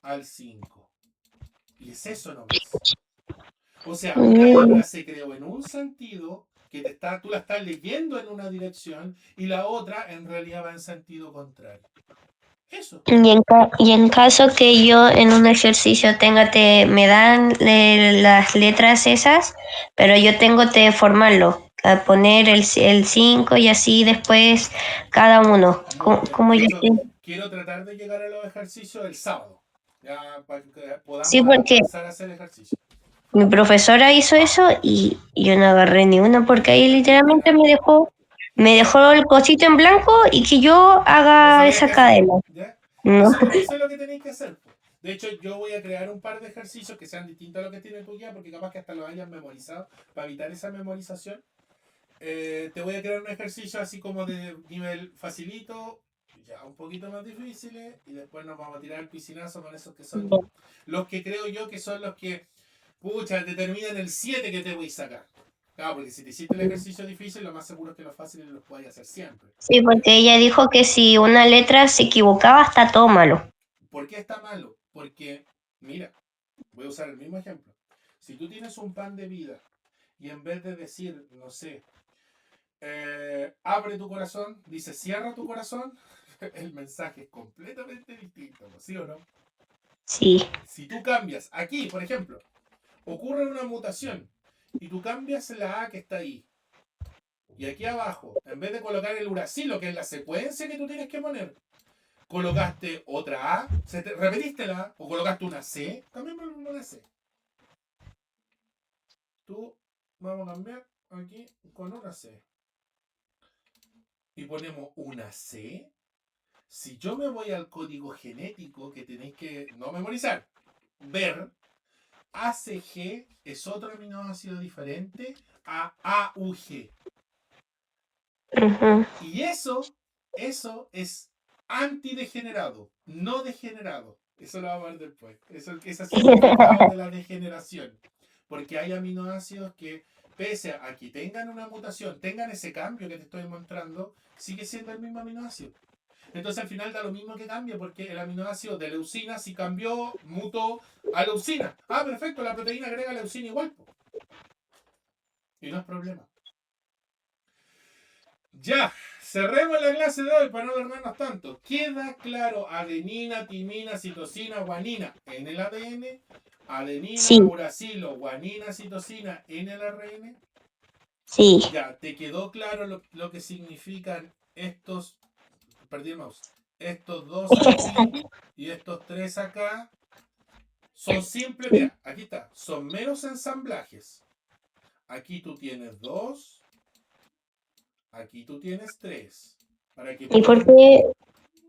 al 5. Y es eso nomás. O sea, una hebra se creó en un sentido que tú la estás leyendo en una dirección y la otra en realidad va en sentido contrario. Eso. Y en caso que yo en un ejercicio me dan las letras esas, pero yo tengo que formarlo, a poner el 5 y así después cada uno. Muy bien. ¿Cómo De yo hecho, sé? quiero tratar de llegar a los ejercicios el sábado. Ya para que Sí, podamos porque alcanzar a hacer ejercicio. mi profesora hizo eso y yo no agarré ni uno porque ahí Es que literalmente me eso, dejó el cosito en blanco y que yo no haga sabías esa qué hacer. cadena. ¿Ya? No. Eso es lo que tenéis que hacer. De hecho, yo voy a crear un par de ejercicios que sean distintos a lo que tiene tu guía, porque capaz que hasta lo hayas memorizado, para evitar esa memorización. Te voy a crear un ejercicio así como de nivel facilito, ya un poquito más difíciles y después nos vamos a tirar el piscinazo con esos que son los que creo yo que son los que, pucha, determinan el 7 que te voy a sacar. Claro, porque si te hiciste el ejercicio difícil, lo más seguro es que los fáciles los puedes hacer siempre. Sí, porque ella dijo que si una letra se equivocaba, está todo malo. ¿Por qué está malo? Porque, mira, voy a usar el mismo ejemplo. Si tú tienes un pan de vida y en vez de decir, no sé, abre tu corazón, dice cierra tu corazón, el mensaje es completamente distinto, ¿sí o no? Sí. Si tú cambias, aquí, por ejemplo, ocurre una mutación y tú cambias la A que está ahí. Y aquí abajo, en vez de colocar el uracilo, que es la secuencia que tú tienes que poner, colocaste otra A, repetiste la A, o colocaste una C, también una C. Tú, vamos a cambiar aquí con una C. Y ponemos una C. Si yo me voy al código genético que tenéis que no memorizar, ver, ACG es otro aminoácido diferente a AUG. Ujú. Y eso es antidegenerado, no degenerado. Eso lo vamos a ver después. Eso es el significado de la degeneración. Porque hay aminoácidos que, pese a que tengan una mutación, tengan ese cambio que te estoy mostrando, sigue siendo el mismo aminoácido. Entonces al final da lo mismo que cambie, porque el aminoácido de leucina, si cambió, mutó a leucina. Ah, perfecto, la proteína agrega leucina igual. Y no es problema. Ya, cerremos la clase de hoy para no alargarnos tanto. Queda claro adenina, timina, citosina, guanina en el ADN, adenina, Sí, uracilo, guanina, citosina en el ARN. sí. Ya, ¿te quedó claro lo que significan estos, perdí el mouse, estos dos aquí y estos tres acá? Son simples, mira, aquí está, son meros ensamblajes. Aquí tú tienes dos, aquí tú tienes tres. Para que ¿Y por puedan... qué,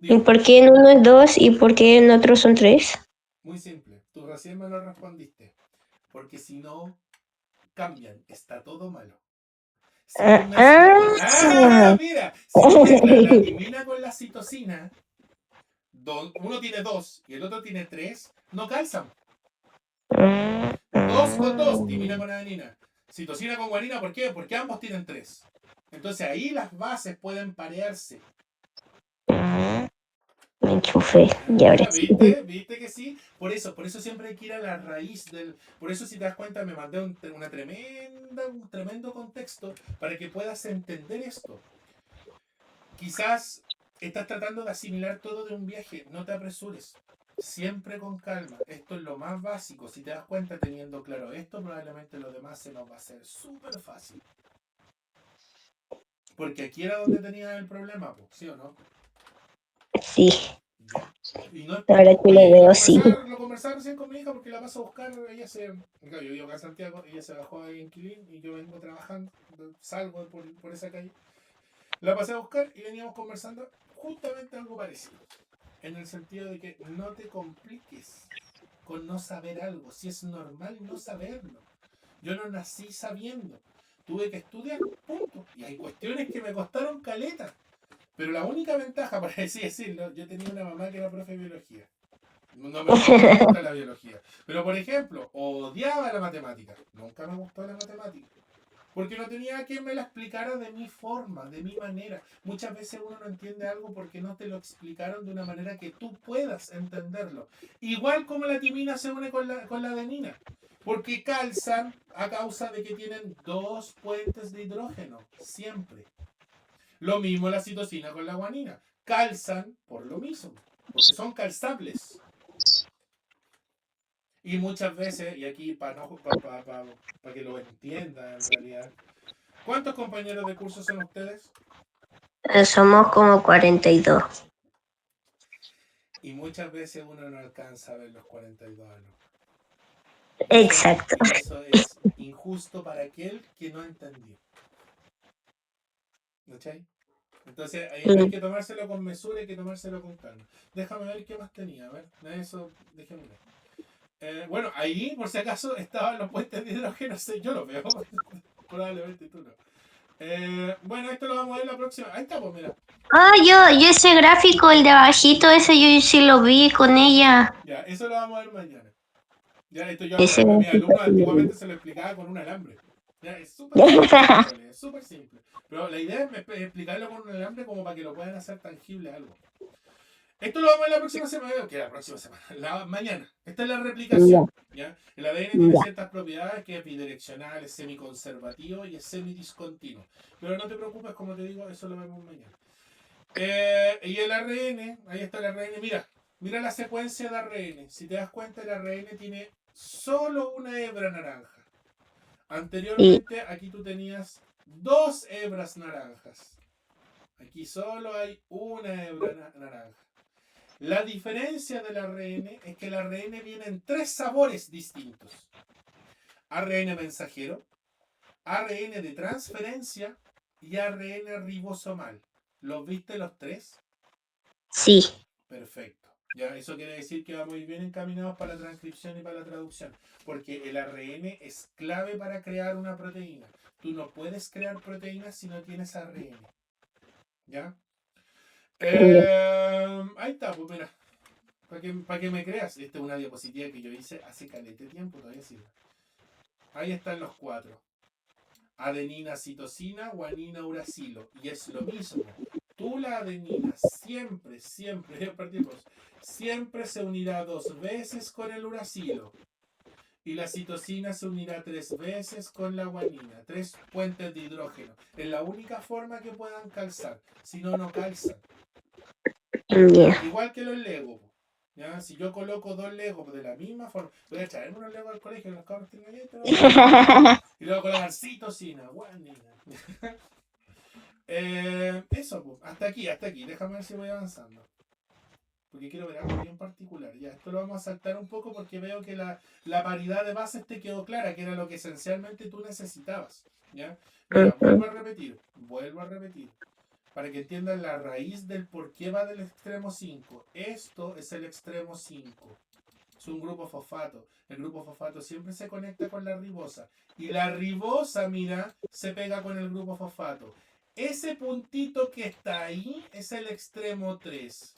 y Dime. por qué en uno es 2 y por qué en otro son 3? Muy simple. Tú recién me lo respondiste. Porque si no, cambian. Está todo malo. Si tú Ah, mezclas. ¡Ah! ah. Mira. Si tú mezclas la timina con la citosina, uno tiene dos y el otro tiene tres, no calzan. Dos con dos, timina con adenina. Citosina con guanina, ¿por qué? Porque ambos tienen tres. Entonces ahí las bases pueden parearse. Me enchufé, y ahora Ah, sí. ¿viste que sí? Por eso siempre hay que ir a la raíz del... Por eso si te das cuenta me mandé un tremendo contexto para que puedas entender esto. Quizás estás tratando de asimilar todo de un viaje, no te apresures. Siempre con calma. Esto es lo más básico. Si te das cuenta teniendo claro esto, probablemente lo demás se nos va a hacer súper fácil. Porque aquí era donde tenías el problema, ¿sí o no? Sí, Ya. Y no, ahora que lo oye, veo, sí. lo conversaba recién con mi hija porque la paso a buscar, ella se, claro, yo vivo acá en Santiago, ella se bajó ahí en Quilín y yo vengo trabajando, salgo por esa calle. La pasé a buscar y veníamos conversando justamente algo parecido, en el sentido de que no te compliques con no saber algo, si es normal no saberlo. Yo no nací sabiendo, tuve que estudiar, punto. Y hay cuestiones que me costaron caleta. Pero la única ventaja, por así decirlo, yo tenía una mamá que era profe de biología. No me fue en contra de la biología. Pero, por ejemplo, odiaba la matemática. Nunca me gustó la matemática. Porque no tenía quien me la explicara de mi forma, de mi manera. Muchas veces uno no entiende algo porque no te lo explicaron de una manera que tú puedas entenderlo. Igual como la timina se une con la adenina. Porque calzan a causa de que tienen dos puentes de hidrógeno. Siempre. Lo mismo la citosina con la guanina. Calzan por lo mismo, porque son calzables. Y muchas veces, y aquí para que lo entiendan en realidad, ¿cuántos compañeros de curso son ustedes? Somos como 42. Y muchas veces uno no alcanza a ver los 42 alumnos. Exacto. Y eso es injusto para aquel que no entendió. ¿Cachai? Entonces hay Sí. que tomárselo con mesura, hay que tomárselo con calma. Déjame ver qué más tenía. A ver, eso, déjame ver. Bueno, ahí por si acaso estaban los puentes de hidrógeno, yo lo veo. Probablemente tú no. Bueno, esto lo vamos a ver la próxima. Ahí está, pues mira. Ah, yo ese gráfico, el de abajito, ese yo sí lo vi con ella. Ya, eso lo vamos a ver mañana. Ya, esto yo Ese a mis gráfico alumnos sí lo vi. antiguamente se lo explicaba con un alambre. Ya, es súper simple, en realidad, es súper simple. Pero la idea es explicarlo con un alambre como para que lo puedan hacer tangible algo. Esto lo vamos a ver la próxima semana, que la próxima semana, mañana. Esta es la Ya, replicación. ¿Ya? El ADN tiene ya. ciertas propiedades que es bidireccional, es semiconservativo y es semidiscontinuo. Pero no te preocupes, como te digo, eso lo vemos mañana. Y el ARN, ahí está el ARN, mira la secuencia de ARN. Si te das cuenta, el ARN tiene solo una hebra naranja. Y, Anteriormente aquí tú tenías 2 hebras naranjas. Aquí solo hay una hebra naranja. La diferencia del ARN es que el ARN viene en 3 sabores distintos. ARN mensajero, ARN de transferencia y ARN ribosomal. ¿Los viste los 3? sí. Perfecto. Ya, eso quiere decir que vamos a ir bien encaminados para la transcripción y para la traducción. Porque el ARN es clave para crear una proteína. Tú no puedes crear proteínas si no tienes ARN. ¿Ya? Ahí está, pues mira. Para que me creas, esta es una diapositiva que yo hice hace calete tiempo, todavía sirve. Ahí están los 4. Adenina, citosina, guanina, uracilo. Y es lo mismo. Tú la adenina siempre se unirá 2 veces con el uracilo. Y la citosina se unirá 3 veces con la guanina. 3 puentes de hidrógeno. Es la única forma que puedan calzar. Si no, no calzan. Ya. Igual que los Legos. ¿Ya? Si yo coloco 2 Legos de la misma forma, voy a traerme unos Legos al colegio, los cabros tienen ahí, y luego colocar citosina, guanina. Eso, pues, hasta aquí, déjame ver si voy avanzando. Porque quiero ver algo bien particular. Ya, esto lo vamos a saltar un poco porque veo que la paridad de bases te quedó clara, que era lo que esencialmente tú necesitabas. ¿Ya? Mira, vuelvo a repetir. Para que entiendan la raíz del por qué va del extremo 5. Esto es el extremo 5. Es un grupo fosfato. El grupo fosfato siempre se conecta con la ribosa. Y la ribosa, mira, se pega con el grupo fosfato. Ese puntito que está ahí es el extremo 3.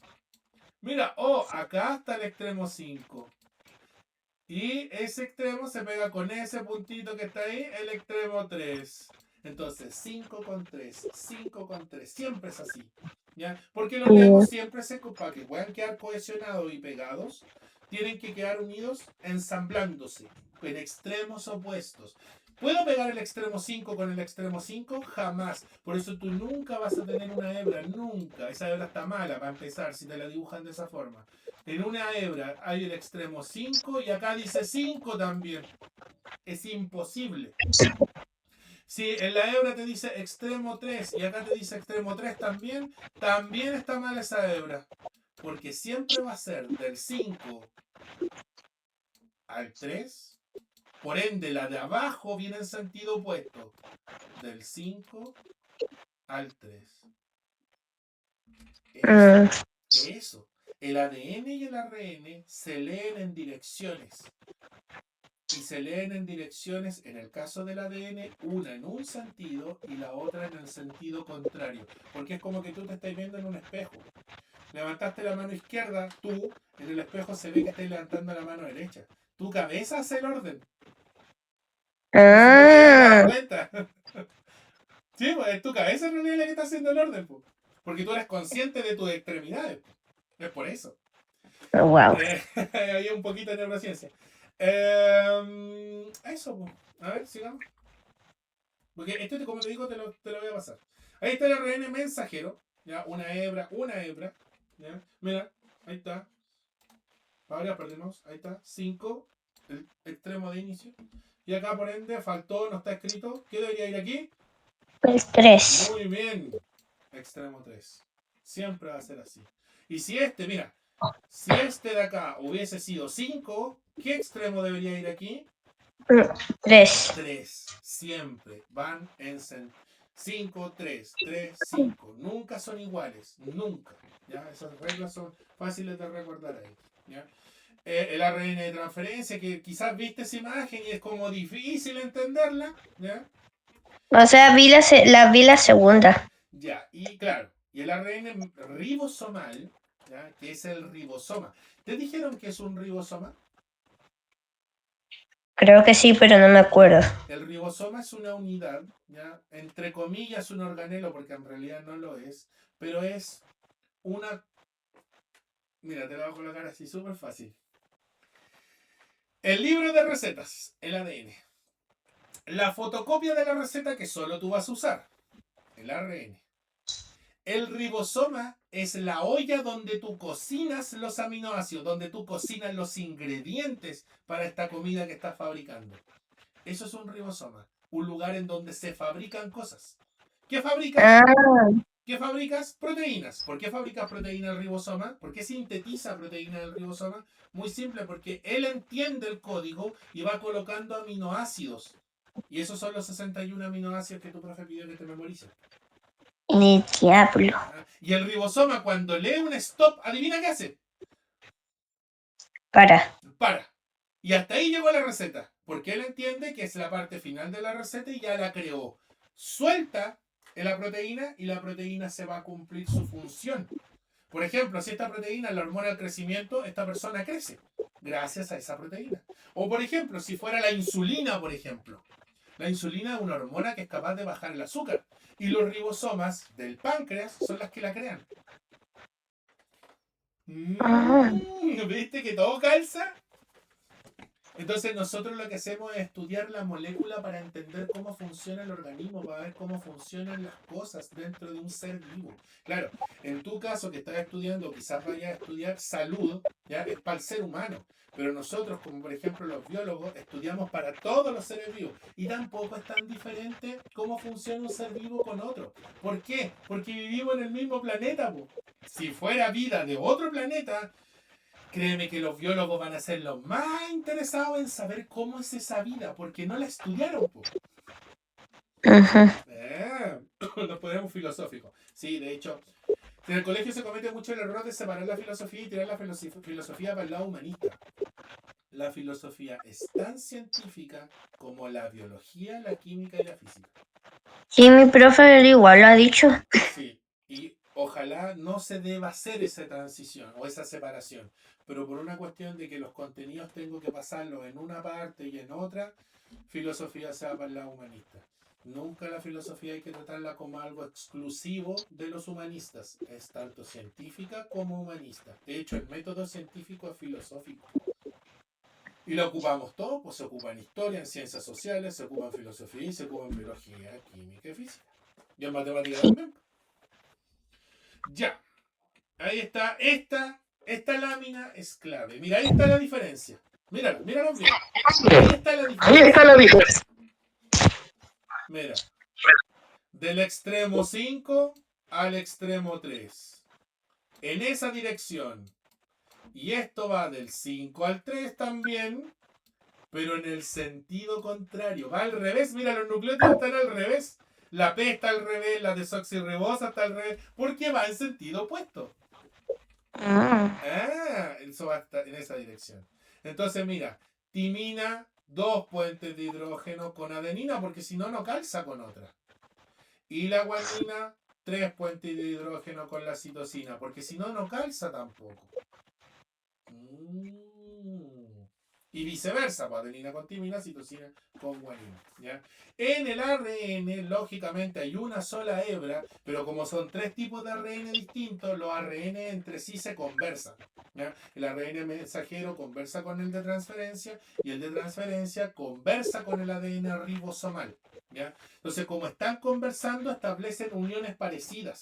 Mira, acá está el extremo 5. Y ese extremo se pega con ese puntito que está ahí, el extremo 3. Entonces, 5 con 3, 5 con 3. Siempre es así. ¿Ya? Porque los legos siempre para que puedan quedar cohesionados y pegados, tienen que quedar unidos ensamblándose en extremos opuestos. ¿Puedo pegar el extremo 5 con el extremo 5? Jamás. Por eso tú nunca vas a tener una hebra, nunca. Esa hebra está mala para empezar si te la dibujan de esa forma. En una hebra hay el extremo 5 y acá dice 5 también. Es imposible. Si en la hebra te dice extremo 3 y acá te dice extremo 3 también, también está mal esa hebra. Porque siempre va a ser del 5 al 3. Por ende, la de abajo viene en sentido opuesto. Del 5 al 3. Eso. El ADN y el ARN se leen en direcciones. Y se leen en direcciones, en el caso del ADN, una en un sentido y la otra en el sentido contrario. Porque es como que tú te estás viendo en un espejo. Levantaste la mano izquierda, tú, en el espejo se ve que estás levantando la mano derecha. Tu cabeza hace el orden. No sé si te habías dado cuenta. Sí, pues es tu cabeza en realidad la que está haciendo el orden, pues. Porque tú eres consciente de tus extremidades. Es por eso. Wow. Hay un poquito de neurociencia. Eso, pues. A ver, sigamos. Porque esto, como te digo, te lo voy a pasar. Ahí está el ARN mensajero. Ya, una hebra. ¿Ya? Mira, ahí está. Ahora perdemos. Ahí está. 5. El extremo de inicio. Y acá, por ende, faltó, no está escrito. ¿Qué debería ir aquí? El 3. Muy bien. Extremo 3. Siempre va a ser así. Y si este, mira, si este de acá hubiese sido 5, ¿qué extremo debería ir aquí? 3. 3. Siempre van en 5, 3, 3, 5. Nunca son iguales. Nunca. ¿Ya? Esas reglas son fáciles de recordar ahí. ¿Ya? El ARN de transferencia, que quizás viste esa imagen y es como difícil entenderla. ¿Ya? O sea, vi la segunda. Ya, y claro, y el ARN ribosomal, ¿ya? Que es el ribosoma. ¿Te dijeron que es un ribosoma? Creo que sí, pero no me acuerdo. El ribosoma es una unidad, ¿ya? Entre comillas un organelo, porque en realidad no lo es, pero es una... Mira, te lo voy a colocar así, súper fácil. El libro de recetas, el ADN. La fotocopia de la receta que solo tú vas a usar, el ARN. El ribosoma es la olla donde tú cocinas los aminoácidos, donde tú cocinas los ingredientes para esta comida que estás fabricando. Eso es un ribosoma, un lugar en donde se fabrican cosas. ¿Qué fabricas? Ah, ¿Qué fabricas? Proteínas. ¿Por qué fabricas proteína el ribosoma? ¿Por qué sintetiza proteína el ribosoma? Muy simple, porque él entiende el código y va colocando aminoácidos. Y esos son los 61 aminoácidos que tu profe pidió que te memorices. ni diablo. Y el ribosoma, cuando lee un stop, adivina qué hace. Para. Para. Y hasta ahí llegó la receta. Porque él entiende que es la parte final de la receta y ya la creó. Suelta la proteína y la proteína se va a cumplir su función. Por ejemplo, si esta proteína es la hormona del crecimiento, esta persona crece gracias a esa proteína. O por ejemplo, si fuera la insulina, por ejemplo. La insulina es una hormona que es capaz de bajar el azúcar. Y los ribosomas del páncreas son las que la crean. Ah, ¿Viste que todo calza? Entonces nosotros lo que hacemos es estudiar la molécula para entender cómo funciona el organismo, para ver cómo funcionan las cosas dentro de un ser vivo. Claro, en tu caso que estás estudiando, quizás vayas a estudiar salud, ya es para el ser humano. Pero nosotros, como por ejemplo los biólogos, estudiamos para todos los seres vivos. Y tampoco es tan diferente cómo funciona un ser vivo con otro. ¿Por qué? Porque vivimos en el mismo planeta. Po. Si fuera vida de otro planeta, créeme que los biólogos van a ser los más interesados en saber cómo es esa vida, porque no la estudiaron. Po. ajá. Nos ponemos filosóficos. Sí, de hecho, en el colegio se comete mucho el error de separar la filosofía y tirar la filosofía para el lado humanista. La filosofía es tan científica como la biología, la química y la física. Sí, mi profe igual lo ha dicho. Sí, y ojalá no se deba hacer esa transición o esa separación, pero por una cuestión de que los contenidos tengo que pasarlos en una parte y en otra, filosofía se va para el lado humanista. Nunca la filosofía hay que tratarla como algo exclusivo de los humanistas. Es tanto científica como humanista. De hecho, el método científico es filosófico. Y lo ocupamos todo, pues se ocupa en historia, en ciencias sociales, se ocupa en filosofía y se ocupa en biología, química y física. Y en matemática también. Ya. Ahí está. Esta lámina es clave. Mira, ahí está la diferencia. Míralo, míralo bien. Ahí está la diferencia. Ahí está la diferencia. Mira. Del extremo 5 al extremo 3. En esa dirección. Y esto va del 5 al 3 también, pero en el sentido contrario. Va al revés. Mira, los nucleótidos están al revés. La P está al revés, la desoxirribosa está al revés, porque va en sentido opuesto. Eso va a estar en esa dirección. Entonces, mira, timina, 2 puentes de hidrógeno con adenina, porque si no, no calza con otra. Y la guanina, 3 puentes de hidrógeno con la citosina, porque si no, no calza tampoco. Y viceversa, pues, adenina con timina, citosina con guanina. ¿Ya? En el ARN, lógicamente, hay una sola hebra, pero como son 3 tipos de ARN distintos, los ARN entre sí se conversan. ¿Ya? El ARN mensajero conversa con el de transferencia y el de transferencia conversa con el ADN ribosomal. ¿Ya? Entonces, como están conversando, establecen uniones parecidas.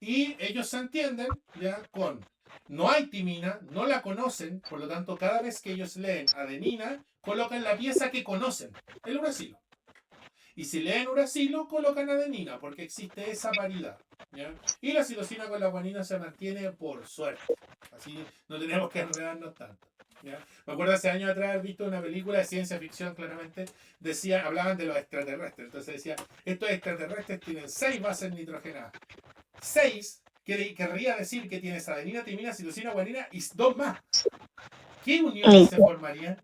Y ellos se entienden ya con... No hay timina, no la conocen, por lo tanto, cada vez que ellos leen adenina, colocan la pieza que conocen, el uracilo. Y si leen uracilo, colocan adenina, porque existe esa paridad. ¿Ya? Y la citosina con la guanina se mantiene por suerte. Así no tenemos que enredarnos tanto. ¿Ya? Me acuerdo hace años atrás haber visto una película de ciencia ficción, claramente, hablaban de los extraterrestres. Entonces decía, estos extraterrestres tienen 6 bases nitrogenadas. 6 querría decir que tienes adenina, timina, citosina, guanina y 2 más. ¿Qué uniones se formarían?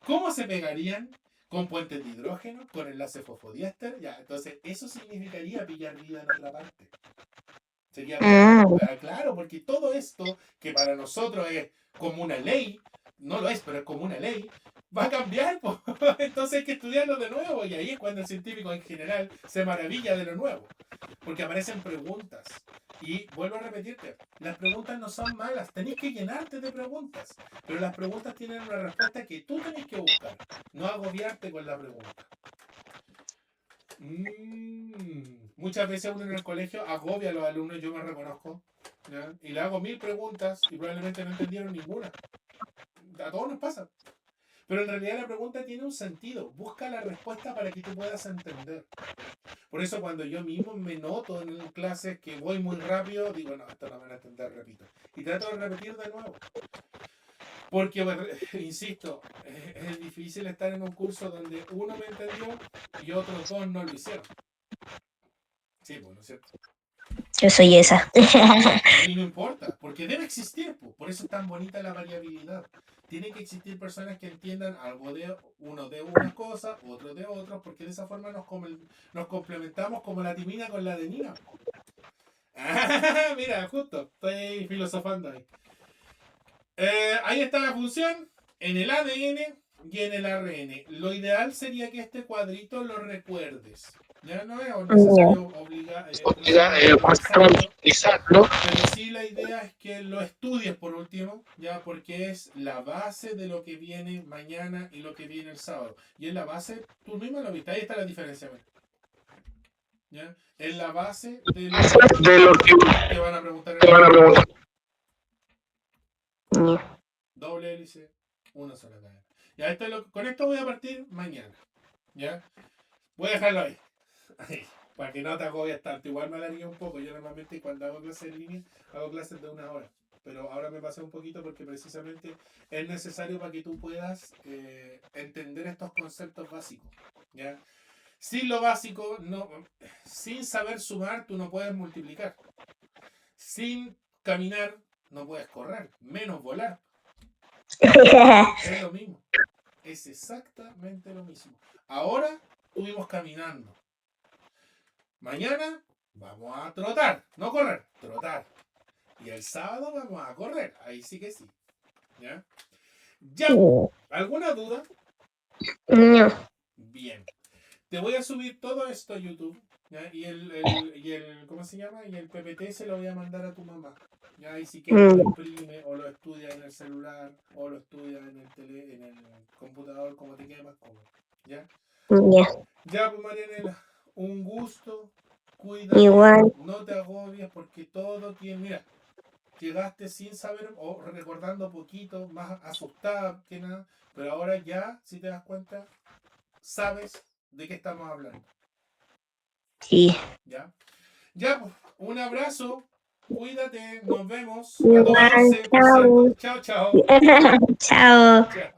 ¿Cómo se pegarían? con puentes de hidrógeno, con enlace fosfodiéster, ya. Entonces, eso significaría pillar vida en otra parte. Sería claro, porque todo esto, que para nosotros es como una ley, no lo es, pero es como una ley, va a cambiar, po. Entonces hay que estudiarlo de nuevo, y ahí es cuando el científico en general se maravilla de lo nuevo, porque aparecen preguntas. Y vuelvo a repetirte, las preguntas no son malas, tenéis que llenarte de preguntas, pero las preguntas tienen una respuesta que tú tenés que buscar, no agobiarte con la pregunta. Muchas veces uno en el colegio agobia a los alumnos, yo me reconozco, ¿ya? Y le hago 1000 preguntas y probablemente no entendieron ninguna. A todos nos pasa. Pero en realidad la pregunta tiene un sentido. Busca la respuesta para que tú puedas entender. Por eso cuando yo mismo me noto en clases que voy muy rápido, digo, no, esto no me van a entender, repito. Y trato de repetir de nuevo. Porque, insisto, es difícil estar en un curso donde uno me entendió y otros dos no lo hicieron. Sí, pues, ¿no es cierto? Yo soy esa. Y no importa, porque debe existir, pues. Por eso es tan bonita la variabilidad. Tiene que existir personas que entiendan algo de uno de una cosa, otro de otro, porque de esa forma nos complementamos como la timina con la adenina. Ah, mira, justo, estoy filosofando ahí. Ahí está la función en el ADN y en el ARN. Lo ideal sería que este cuadrito lo recuerdes. Ya no es necesario utilizarlo, pero sí la idea es que lo estudies por último, ya, porque es la base de lo que viene mañana y lo que viene el sábado. Y en la base, tú mismo lo viste, ahí está la diferencia. ¿Ya? En la base de lo que te van a preguntar. Doble hélice, una sola cadena. Ya, con esto voy a partir mañana. ¿Ya? Voy a dejarlo ahí. Para que no te agobies tanto. Igual me alargué un poco. Yo normalmente cuando hago clases en línea, hago clases de 1 hora. Pero ahora me pasé un poquito porque precisamente es necesario para que tú puedas entender estos conceptos básicos. ¿Ya? Sin lo básico, sin saber sumar, tú no puedes multiplicar. Sin caminar, no puedes correr, menos volar. Es lo mismo. Es exactamente lo mismo. Ahora estuvimos caminando. Mañana vamos a trotar, no correr, trotar. Y el sábado vamos a correr. Ahí sí que sí. ¿Ya? ¿Ya? ¿Alguna duda? No. Bien. Te voy a subir todo esto a YouTube. ¿Ya? Y el ¿cómo se llama? Y el PPT se lo voy a mandar a tu mamá. ¿Ya? Y si quieres lo imprime o lo estudia en el celular o lo estudia en el computador, como te quede más cómodo. ¿Ya? Ya, pues Marianela, un gusto. Cuídate. Igual. No te agobies porque todo tiene... Mira, llegaste sin saber o recordando poquito, más asustada que nada, pero ahora ya, si te das cuenta, sabes de qué estamos hablando. Sí. ¿Ya? Ya, pues, un abrazo, cuídate, nos vemos. Igual, a tomarse, por cierto. Chao, chao. Chao. Chao.